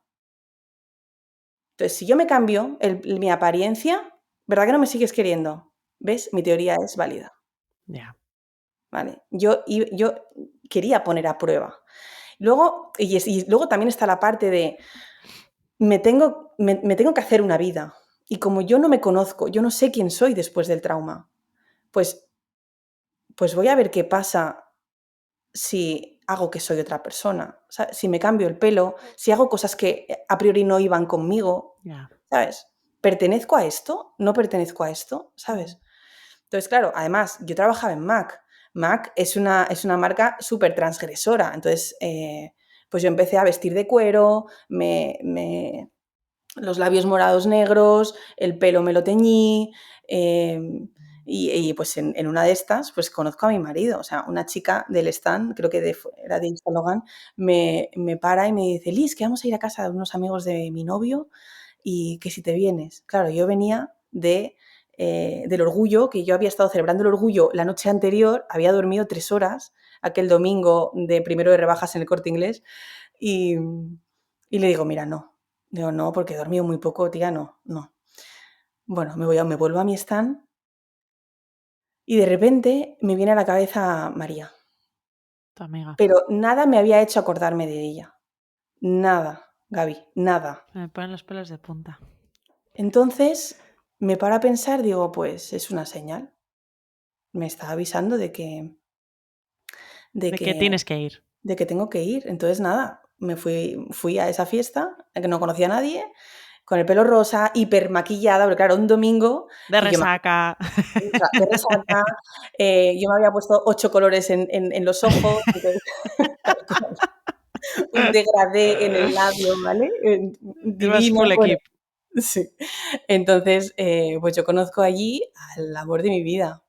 Entonces, si yo me cambio mi apariencia, ¿verdad que no me sigues queriendo? ¿Ves? Mi teoría es válida, Ya. ¿vale? Yo quería poner a prueba. Luego, y luego también está la parte de me tengo que hacer una vida. Y como yo no me conozco, yo no sé quién soy después del trauma, pues, pues voy a ver qué pasa si hago que soy otra persona, si me cambio el pelo, si hago cosas que a priori no iban conmigo, Ya. ¿sabes? ¿Pertenezco a esto? ¿No pertenezco a esto? ¿Sabes? Entonces, claro, además, yo trabajaba en MAC. MAC es una marca súper transgresora. Entonces, pues yo empecé a vestir de cuero, los labios morados negros, el pelo me lo teñí, y pues en una de estas, pues conozco a mi marido, o sea, una chica del stand, creo que era de Insta Logan, me para y me dice, Liz, que vamos a ir a casa de unos amigos de mi novio y que si te vienes. Claro, yo venía del orgullo, que yo había estado celebrando el orgullo la noche anterior, había dormido 3 horas aquel domingo de primero de rebajas en el Corte Inglés y le digo, mira, no. Digo, no, porque he dormido muy poco, tía, no, no. Bueno, me vuelvo a mi stand y de repente me viene a la cabeza María, Tu amiga. pero nada me había hecho acordarme de ella. nada, Gaby, nada. Me ponen los pelos de punta. Entonces me paro a pensar, digo, pues es una señal. Me está avisando de De que que, tienes que ir. de que tengo que ir. Entonces nada, fui a esa fiesta, en que no conocía a nadie, con el pelo rosa, hiper maquillada, porque claro, un domingo, De y yo me resaca. o sea, de resaca, yo me había puesto 8 colores en los ojos, entonces, tal cual, un degradé en el labio, ¿vale? Ibas Divino, full bueno, equip. sí. Entonces, pues yo conozco allí al amor de mi vida,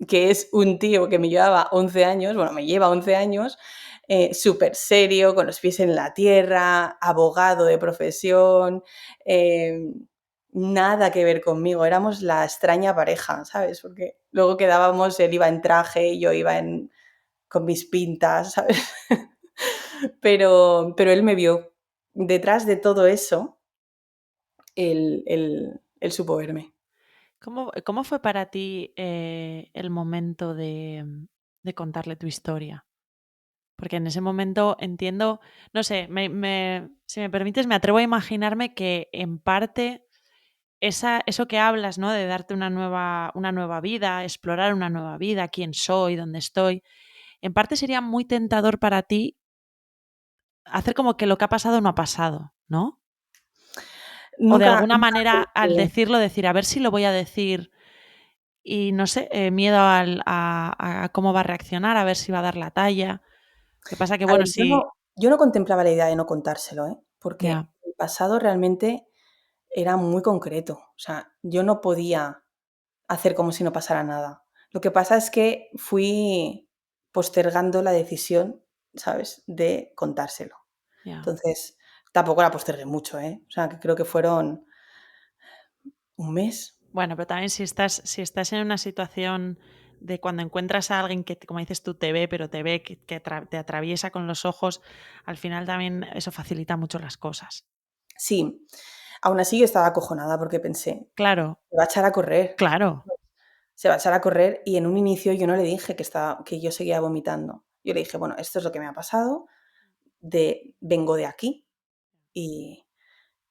que es un tío que me llevaba 11 años, bueno, me lleva 11 años, súper serio, con los pies en la tierra, abogado de profesión, nada que ver conmigo, éramos la extraña pareja, ¿sabes? Porque luego quedábamos, él iba en traje y yo iba con mis pintas, ¿sabes? Pero él me vio. Detrás de todo eso, él supo verme. ¿Cómo fue para ti el momento de contarle tu historia? Porque en ese momento entiendo, no sé, si me permites, me atrevo a imaginarme que en parte eso que hablas, ¿no? De darte una nueva vida, explorar una nueva vida, quién soy, dónde estoy, en parte sería muy tentador para ti hacer como que lo que ha pasado no ha pasado, ¿no? O de Nunca, alguna nunca manera, al pensé. decirlo, decir, a ver si lo voy a decir y no sé, miedo a cómo va a reaccionar, a ver si va a dar la talla. Lo que pasa que, A ver, bueno, sí, yo no contemplaba la idea de no contárselo, ¿eh? ya, Porque el pasado realmente era muy concreto. O sea, yo no podía hacer como si no pasara nada. Lo que pasa es que fui postergando la decisión, ¿sabes?, de contárselo. ya. Entonces, tampoco la postergué mucho, ¿eh? O sea, que creo que fueron un mes. Bueno, pero también si estás en una situación de cuando encuentras a alguien que, como dices tú, te ve, pero te ve, te atraviesa con los ojos, al final también eso facilita mucho las cosas. Sí, aún así yo estaba acojonada porque pensé, Claro, se va a echar a correr, claro, se va a echar a correr y en un inicio yo no le dije que yo seguía vomitando. Yo le dije, bueno, esto es lo que me ha pasado, vengo de aquí y,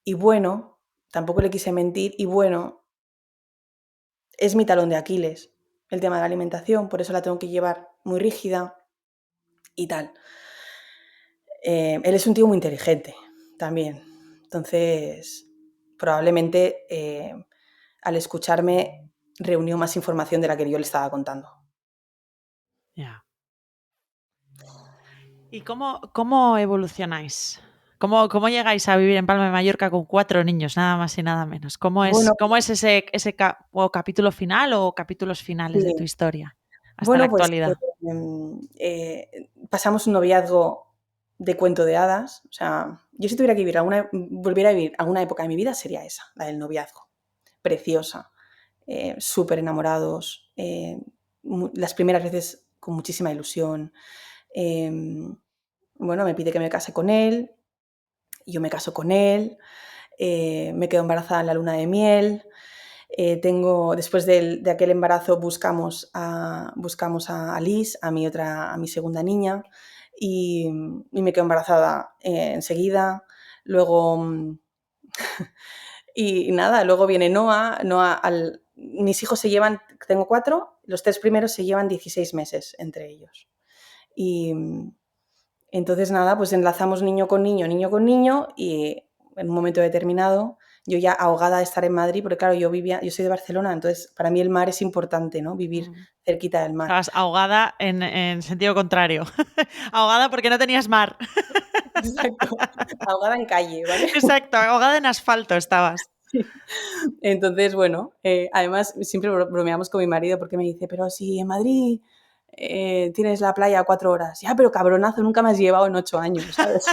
y bueno, tampoco le quise mentir y bueno, es mi talón de Aquiles el tema de la alimentación, por eso la tengo que llevar muy rígida y tal. Él es un tío muy inteligente también, entonces probablemente al escucharme reunió más información de la que yo le estaba contando. ya. ¿Y cómo evolucionáis? ¿Cómo llegáis a vivir en Palma de Mallorca con 4 niños, nada más y nada menos? ¿Cómo es, Bueno, cómo es o capítulo final o capítulos finales de tu sí. historia hasta la Bueno, pues actualidad? pasamos un noviazgo de cuento de hadas. O sea, yo si tuviera que volviera a vivir alguna época de mi vida sería esa, la del noviazgo. Preciosa, súper enamorados, las primeras veces con muchísima ilusión. em, bueno, me pide que me case con él, yo me caso con él, me quedo embarazada en la luna de miel. Después de aquel embarazo buscamos a Liz, a mi segunda niña, y me quedo embarazada enseguida. Luego, y nada, luego viene Noah. Mis hijos se llevan, tengo 4, los 3 primeros se llevan 16 meses entre ellos. Y entonces nada, pues enlazamos niño con niño y en un momento determinado yo ya ahogada de estar en Madrid, porque claro, yo soy de Barcelona, entonces para mí el mar es importante, ¿no? Vivir Mm. cerquita del mar. Estabas ahogada en sentido contrario. Ahogada porque no tenías mar. Exacto, ahogada en calle, ¿vale? Exacto, ahogada en asfalto estabas. Sí. Entonces, bueno, además siempre bromeamos con mi marido porque me dice, pero si en Madrid tienes la playa a 4 horas, ya, pero cabronazo, nunca me has llevado en 8 años, ¿sabes?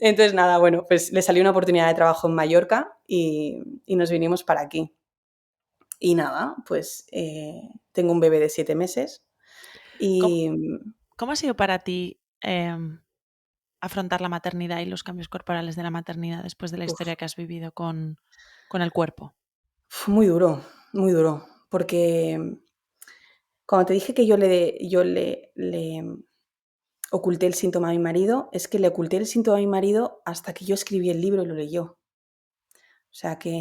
Entonces, nada, bueno, pues le salió una oportunidad de trabajo en Mallorca y nos vinimos para aquí. Y nada, pues tengo un bebé de 7 meses ¿Cómo, y cómo ha sido para ti afrontar la maternidad y los cambios corporales de la maternidad después de la uf, historia que has vivido con el cuerpo? muy duro, porque cuando te dije que yo le oculté el síntoma a mi marido, es que le oculté el síntoma a mi marido hasta que yo escribí el libro y lo leyó. O sea que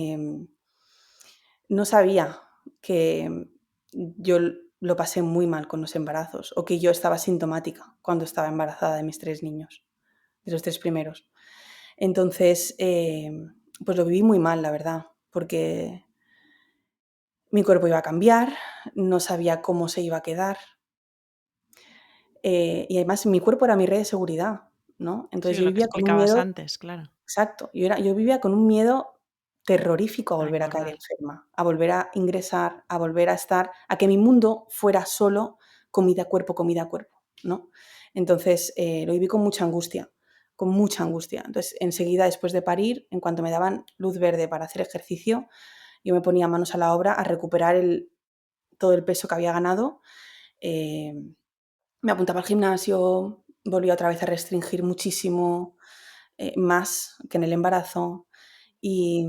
no sabía que yo lo pasé muy mal con los embarazos o que yo estaba sintomática cuando estaba embarazada de mis 3 niños, de los 3 primeros. Entonces, pues lo viví muy mal, la verdad, porque mi cuerpo iba a cambiar, no sabía cómo se iba a quedar, y además mi cuerpo era mi red de seguridad, ¿no? Entonces Sí, yo lo que vivía con un explicabas miedo. antes, claro, Exacto, yo vivía con un miedo terrorífico a a volver a caer engordar. enferma, a volver a ingresar, a volver a estar, a que mi mundo fuera solo comida, cuerpo, ¿no? Entonces, lo viví con mucha angustia, con mucha angustia. Entonces, enseguida después de parir, en cuanto me daban luz verde para hacer ejercicio, yo me ponía manos a la obra a recuperar todo el peso que había ganado. eh, Me apuntaba al gimnasio, volvía otra vez a restringir muchísimo, más que en el embarazo. Y,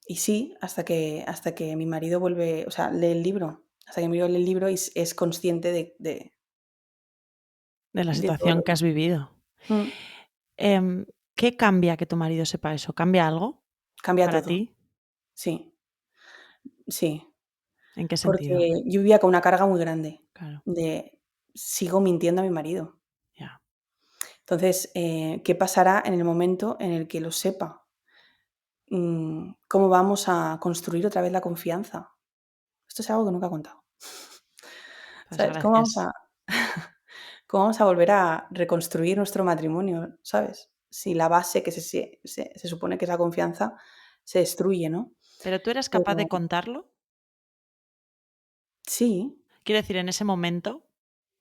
y sí, hasta que mi marido vuelve, o sea, lee el libro, hasta que mi marido lee el libro y es consciente De la de todo situación lo que has vivido. mm, ¿Qué cambia que tu marido sepa eso? ¿Cambia algo cambia para todo. ti? Sí, sí, ¿En qué sentido? porque yo vivía con una carga muy grande Claro, de sigo mintiendo a mi marido. ya. Entonces, ¿qué pasará en el momento en el que lo sepa? ¿Cómo vamos a construir otra vez la confianza? Esto es algo que nunca he contado. Pues ¿Sabes? ¿Cómo vamos gracias. a cómo vamos a volver a reconstruir nuestro matrimonio? ¿Sabes? Si la base que se supone que es la confianza se destruye, ¿no? ¿Pero tú eras capaz de Pero contarlo? sí. Quiero decir, en ese momento,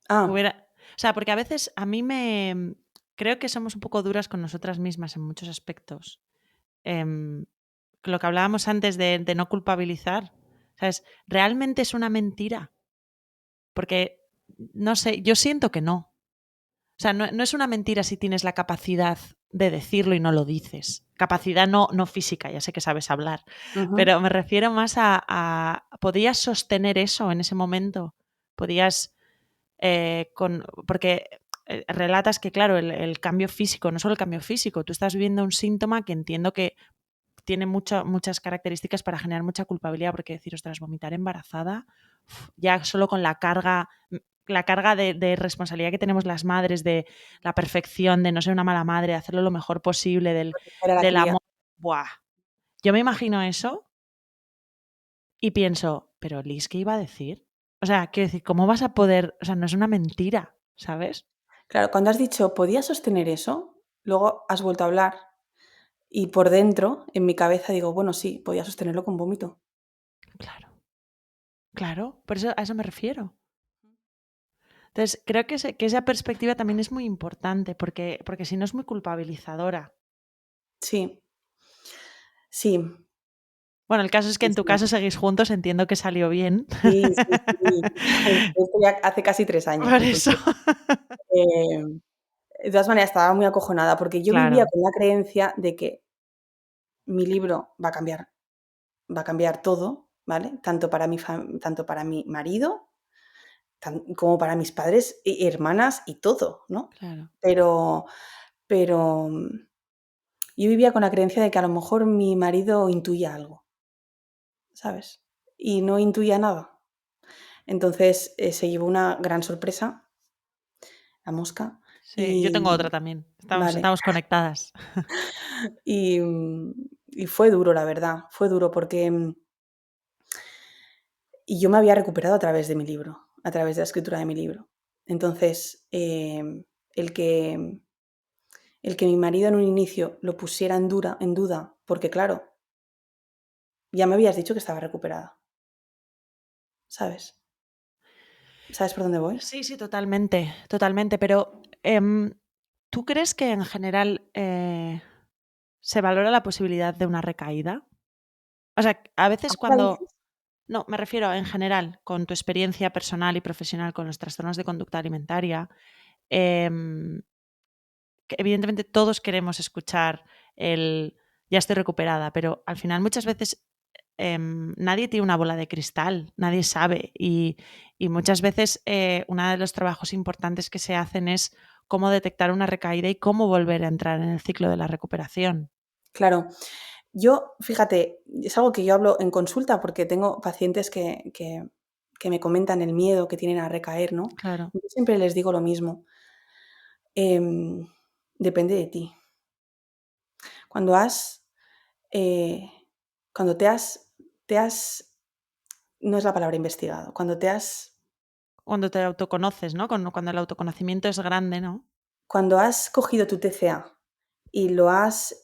Ah, hubiera... O sea, porque a veces a mí me... Creo que somos un poco duras con nosotras mismas en muchos aspectos. Em, lo que hablábamos antes de no culpabilizar, ¿sabes? ¿Realmente es una mentira? Porque, no sé, yo siento que no. O sea, no es una mentira si tienes la capacidad de decirlo y no lo dices. Capacidad no física, ya sé que sabes hablar, ujú. pero me refiero más a ¿podías sostener eso en ese momento? ¿Podías, porque relatas que, claro, el cambio físico, no solo el cambio físico, tú estás viviendo un síntoma que entiendo que tiene muchas características para generar mucha culpabilidad, porque decir, ostras, vomitar embarazada, ya solo con la carga de responsabilidad que tenemos las madres, de la perfección, de no ser una mala madre, de hacerlo lo mejor posible, del, Proteger a la del cría. amor. Buah. Yo me imagino eso y pienso, pero Liz, ¿qué iba a decir? O sea, quiero decir, ¿cómo vas a poder? O sea, no es una mentira, ¿sabes? Claro, cuando has dicho: "¿Podías sostener eso?", luego has vuelto a hablar y por dentro, en mi cabeza digo: "Bueno, sí, podía sostenerlo con vómito". Claro, claro, por eso a eso me refiero. Entonces, creo que esa perspectiva también es muy importante, porque si no es muy culpabilizadora. Sí, sí, Bueno, el caso es que sí, en tu sí. caso seguís juntos, entiendo que salió bien. Sí, sí, sí. Esto ya hace casi 3 años, Por eso. entonces, em, de todas maneras estaba muy acojonada, porque yo vivía Claro, con la creencia de que mi libro va a cambiar todo, ¿vale? Tanto para mi marido, como para mis padres, hermanas y todo, ¿no? claro. Pero pero, yo vivía con la creencia de que a lo mejor mi marido intuía algo, ¿sabes? Y no intuía nada. Entonces, se llevó una gran sorpresa, la mosca, Sí, yo tengo otra y también. Estamos, vale. estamos conectadas. Y, y fue duro, la verdad, fue duro porque, y yo me había recuperado a través de mi libro, a través de la escritura de mi libro. Entonces, el que el que mi marido en un inicio lo pusiera en duda, porque claro, ya me habías dicho que estaba recuperada, ¿sabes? ¿Sabes por dónde voy? Sí, sí, totalmente, totalmente. Pero, ¿tú crees que en general se valora la posibilidad de una recaída? O sea, a veces ¿Ahora cuando... dices? No, me refiero en general, con tu experiencia personal y profesional con los trastornos de conducta alimentaria, em, que evidentemente todos queremos escuchar el ya estoy recuperada, pero al final muchas veces nadie tiene una bola de cristal, nadie sabe. Y muchas veces uno de los trabajos importantes que se hacen es cómo detectar una recaída y cómo volver a entrar en el ciclo de la recuperación. Claro. Yo, fíjate, es algo que yo hablo en consulta porque tengo pacientes que me comentan el miedo que tienen a recaer, ¿no? Claro. Yo siempre les digo lo mismo. em, Depende de ti. Cuando has, eh, cuando te has, no es la palabra investigado, Cuando te autoconoces, ¿no? Cuando el autoconocimiento es grande, ¿no? cuando has cogido tu TCA y lo has,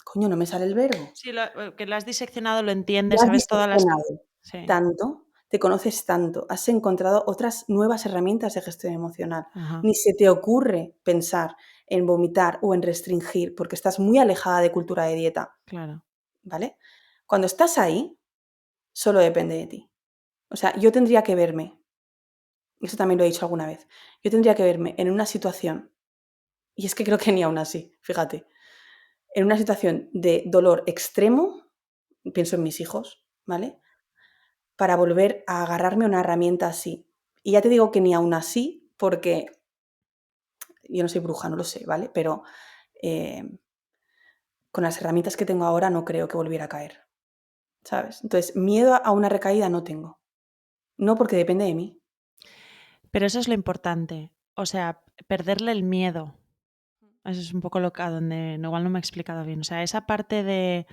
coño, no me sale el verbo. Sí, que lo has diseccionado, lo Lo entiendes, has sabes todas las... diseccionado Sí. tanto, te conoces tanto, has encontrado otras nuevas herramientas de gestión emocional. Ajá, Ni se te ocurre pensar en vomitar o en restringir porque estás muy alejada de cultura de dieta, claro. ¿vale? Cuando estás ahí, solo depende de ti. O sea, yo tendría que verme, eso también lo he dicho alguna vez, yo tendría que verme en una situación, y es que creo que ni aún así, fíjate, en una situación de dolor extremo, pienso en mis hijos, ¿vale? Para volver a agarrarme a una herramienta así. Y ya te digo que ni aún así, porque yo no soy bruja, no lo sé, ¿vale? Pero eh, con las herramientas que tengo ahora no creo que volviera a caer, ¿sabes? Entonces, miedo a una recaída no tengo. No porque depende de mí. Pero eso es lo importante. O sea, perderle el miedo. Eso es un poco lo que a donde igual no me he explicado bien. O sea, esa parte de...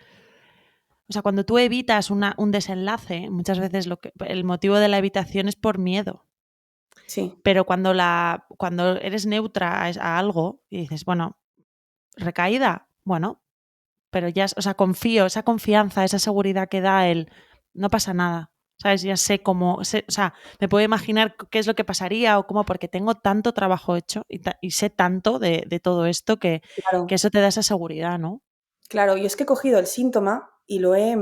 O sea, cuando tú evitas un desenlace, muchas veces el motivo de la evitación es por miedo. Sí, Pero cuando eres neutra a algo y dices, bueno, recaída, bueno, pero ya, o sea, confío, esa confianza, esa seguridad que da no pasa nada, ¿sabes? Ya sé cómo, o sea, me puedo imaginar qué es lo que pasaría o cómo, porque tengo tanto trabajo hecho y sé tanto de todo esto que claro. eso te da esa seguridad, ¿no? Claro, y es que he cogido el síntoma y lo he,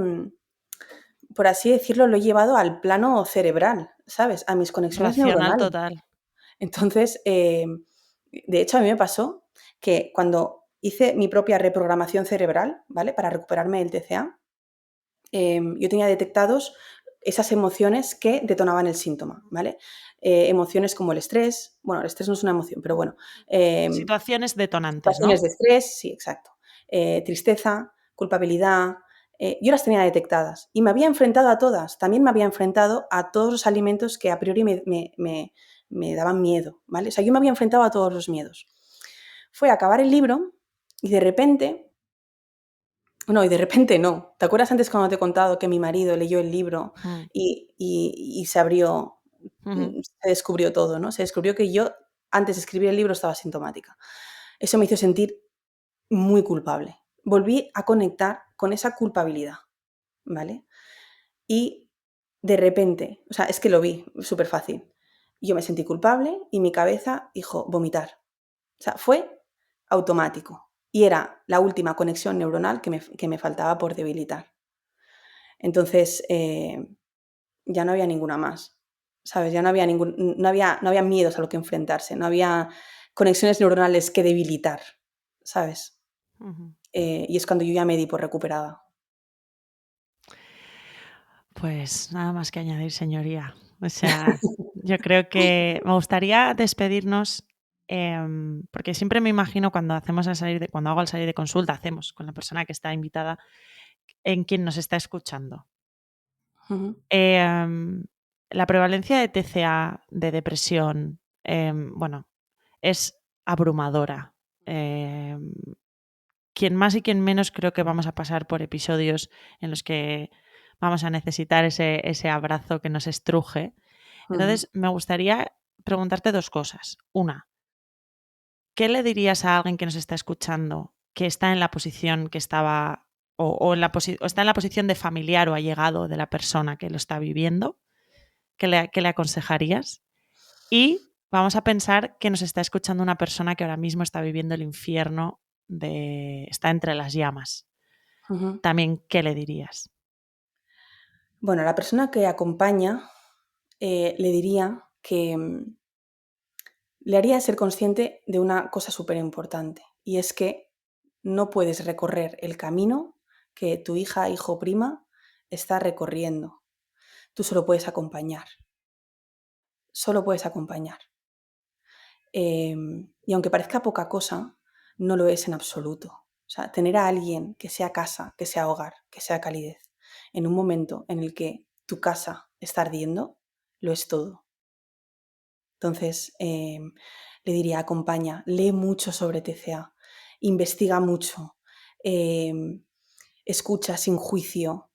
por así decirlo, lo he llevado al plano cerebral, ¿sabes? A mis conexiones Racional neuronales. total. Entonces, de hecho, a mí me pasó que cuando hice mi propia reprogramación cerebral, ¿vale? Para recuperarme del TCA, yo tenía detectados esas emociones que detonaban el síntoma, ¿vale? Emociones como el estrés, bueno, el estrés no es una emoción, pero bueno, Situaciones detonantes, situaciones ¿no? de estrés, sí, exacto, tristeza, culpabilidad, yo las tenía detectadas y me había enfrentado a todas, también me había enfrentado a todos los alimentos que a priori me daban miedo, ¿vale? O sea, yo me había enfrentado a todos los miedos. Fue a acabar el libro y de repente no, y de repente no. ¿Te acuerdas antes cuando te he contado que mi marido leyó el libro Mm, y se abrió, ujú. se descubrió todo, ¿no? Se descubrió que yo, antes de escribir el libro, estaba sintomática. Eso me hizo sentir muy culpable. Volví a conectar con esa culpabilidad, ¿vale? Y de repente, o sea, es que lo vi súper fácil. Yo me sentí culpable y mi cabeza dijo vomitar. O sea, fue automático. Y era la última conexión neuronal que me faltaba por debilitar. Entonces, ya no había ninguna más, ¿sabes? Ya no había miedos a lo que enfrentarse, no había conexiones neuronales que debilitar, ¿sabes? Ujú. Y es cuando yo ya me di por recuperada. Pues nada más que añadir, señoría. O sea, yo creo que me gustaría despedirnos, porque siempre me imagino cuando hago el salir de consulta, hacemos con la persona que está invitada, en quien nos está escuchando. Ujú, Em, la prevalencia de TCA, de depresión, bueno, es abrumadora. Quien más y quien menos creo que vamos a pasar por episodios en los que vamos a necesitar ese abrazo que nos estruje. ujú. Entonces, me gustaría preguntarte dos cosas. Una, ¿qué le dirías a alguien que nos está escuchando que está en la posición que estaba o está en la posición de familiar o allegado de la persona que lo está viviendo? ¿Qué le aconsejarías? Y vamos a pensar que nos está escuchando una persona que ahora mismo está viviendo el infierno está entre las llamas. Ujú. También, ¿qué le dirías? Bueno, a la persona que acompaña le diría que le haría ser consciente de una cosa súper importante y es que no puedes recorrer el camino que tu hija, hijo, prima está recorriendo. Tú solo puedes acompañar. Solo puedes acompañar. Y aunque parezca poca cosa, no lo es en absoluto. O sea, tener a alguien que sea casa, que sea hogar, que sea calidez, en un momento en el que tu casa está ardiendo, lo es todo. Entonces, le diría, acompaña, lee mucho sobre TCA, investiga mucho, escucha sin juicio,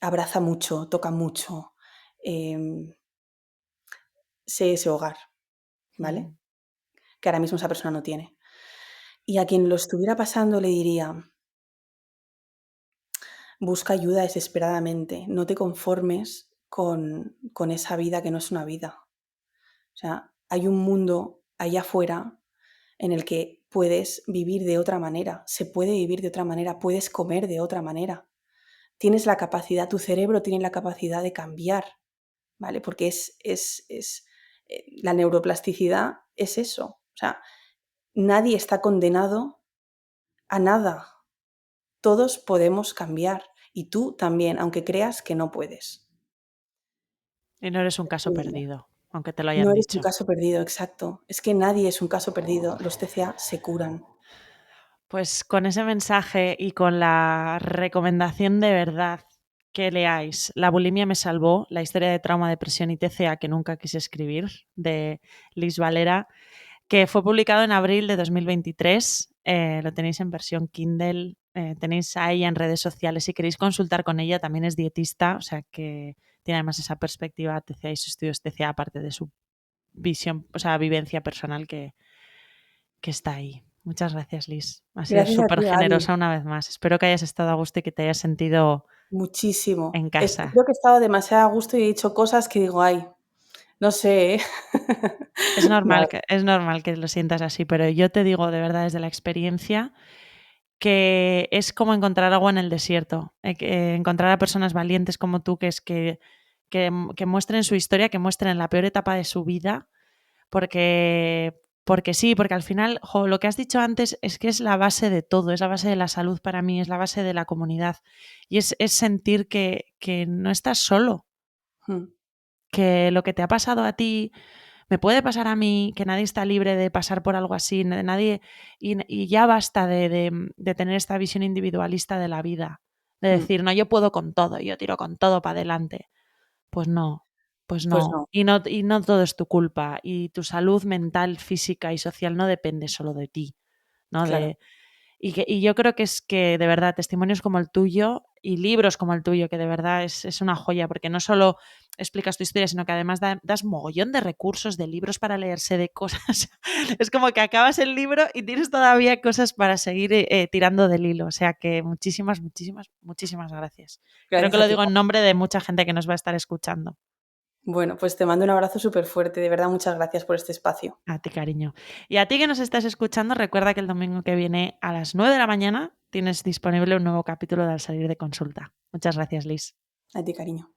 abraza mucho, toca mucho, sé ese hogar, ¿vale? Que ahora mismo esa persona no tiene. Y a quien lo estuviera pasando le diría, busca ayuda desesperadamente, no te conformes con esa vida que no es una vida. O sea, hay un mundo allá afuera en el que puedes vivir de otra manera, se puede vivir de otra manera, puedes comer de otra manera. Tienes la capacidad, tu cerebro tiene la capacidad de cambiar, ¿vale? Porque la neuroplasticidad es eso. O sea, nadie está condenado a nada. Todos podemos cambiar y tú también, aunque creas que no puedes. Y no eres un caso perdido, aunque te lo No hayan eres un dicho. caso perdido, exacto. Es que nadie es un caso perdido. Los TCA se curan. Pues con ese mensaje y con la recomendación de verdad que leáis La bulimia me salvó, la historia de trauma, depresión y TCA que nunca quise escribir, de Liz Valera, que fue publicado en abril de 2023. Lo tenéis en versión Kindle, tenéis a ella en redes sociales. Si queréis consultar con ella, también es dietista, o sea que tiene además esa perspectiva TCA y sus estudios TCA, aparte de su visión, o sea, vivencia personal que está ahí. Muchas gracias, Liz. Has sido Gracias a súper ti, Gaby. generosa una vez más. Espero que hayas estado a gusto y que te hayas sentido Muchísimo. en casa. Creo que he estado demasiado a gusto y he dicho cosas que digo, ay, no sé, ¿eh? Nada. Es normal que lo sientas así, pero yo te digo de verdad desde la experiencia que es como encontrar agua en el desierto. Encontrar a personas valientes como tú que muestren su historia, que muestren la peor etapa de su vida, porque sí, porque al final, lo que has dicho antes es que es la base de todo, es la base de la salud para mí, es la base de la comunidad. Y es sentir que no estás solo, Mm, que lo que te ha pasado a ti me puede pasar a mí, que nadie está libre de pasar por algo así, nadie, y ya basta de tener esta visión individualista de la vida, de mm. decir, no, yo puedo con todo, yo tiro con todo para adelante. Pues no, pues Pues no. no, Y no todo es tu culpa. Y tu salud mental, física y social no depende solo de ti, ¿no? claro. Y yo creo que es que, de verdad, testimonios como el tuyo y libros como el tuyo, que de verdad es una joya, porque no solo explicas tu historia, sino que además das mogollón de recursos, de libros para leerse, de cosas. Es como que acabas el libro y tienes todavía cosas para seguir tirando del hilo. O sea que muchísimas, muchísimas, muchísimas gracias. Creo que Gracias a lo ti. digo en nombre de mucha gente que nos va a estar escuchando. Bueno, pues te mando un abrazo súper fuerte. De verdad, muchas gracias por este espacio. A ti, cariño. Y a ti que nos estás escuchando, recuerda que el domingo que viene a las 9 de la mañana tienes disponible un nuevo capítulo de Al salir de consulta. Muchas gracias, Liz. A ti, cariño.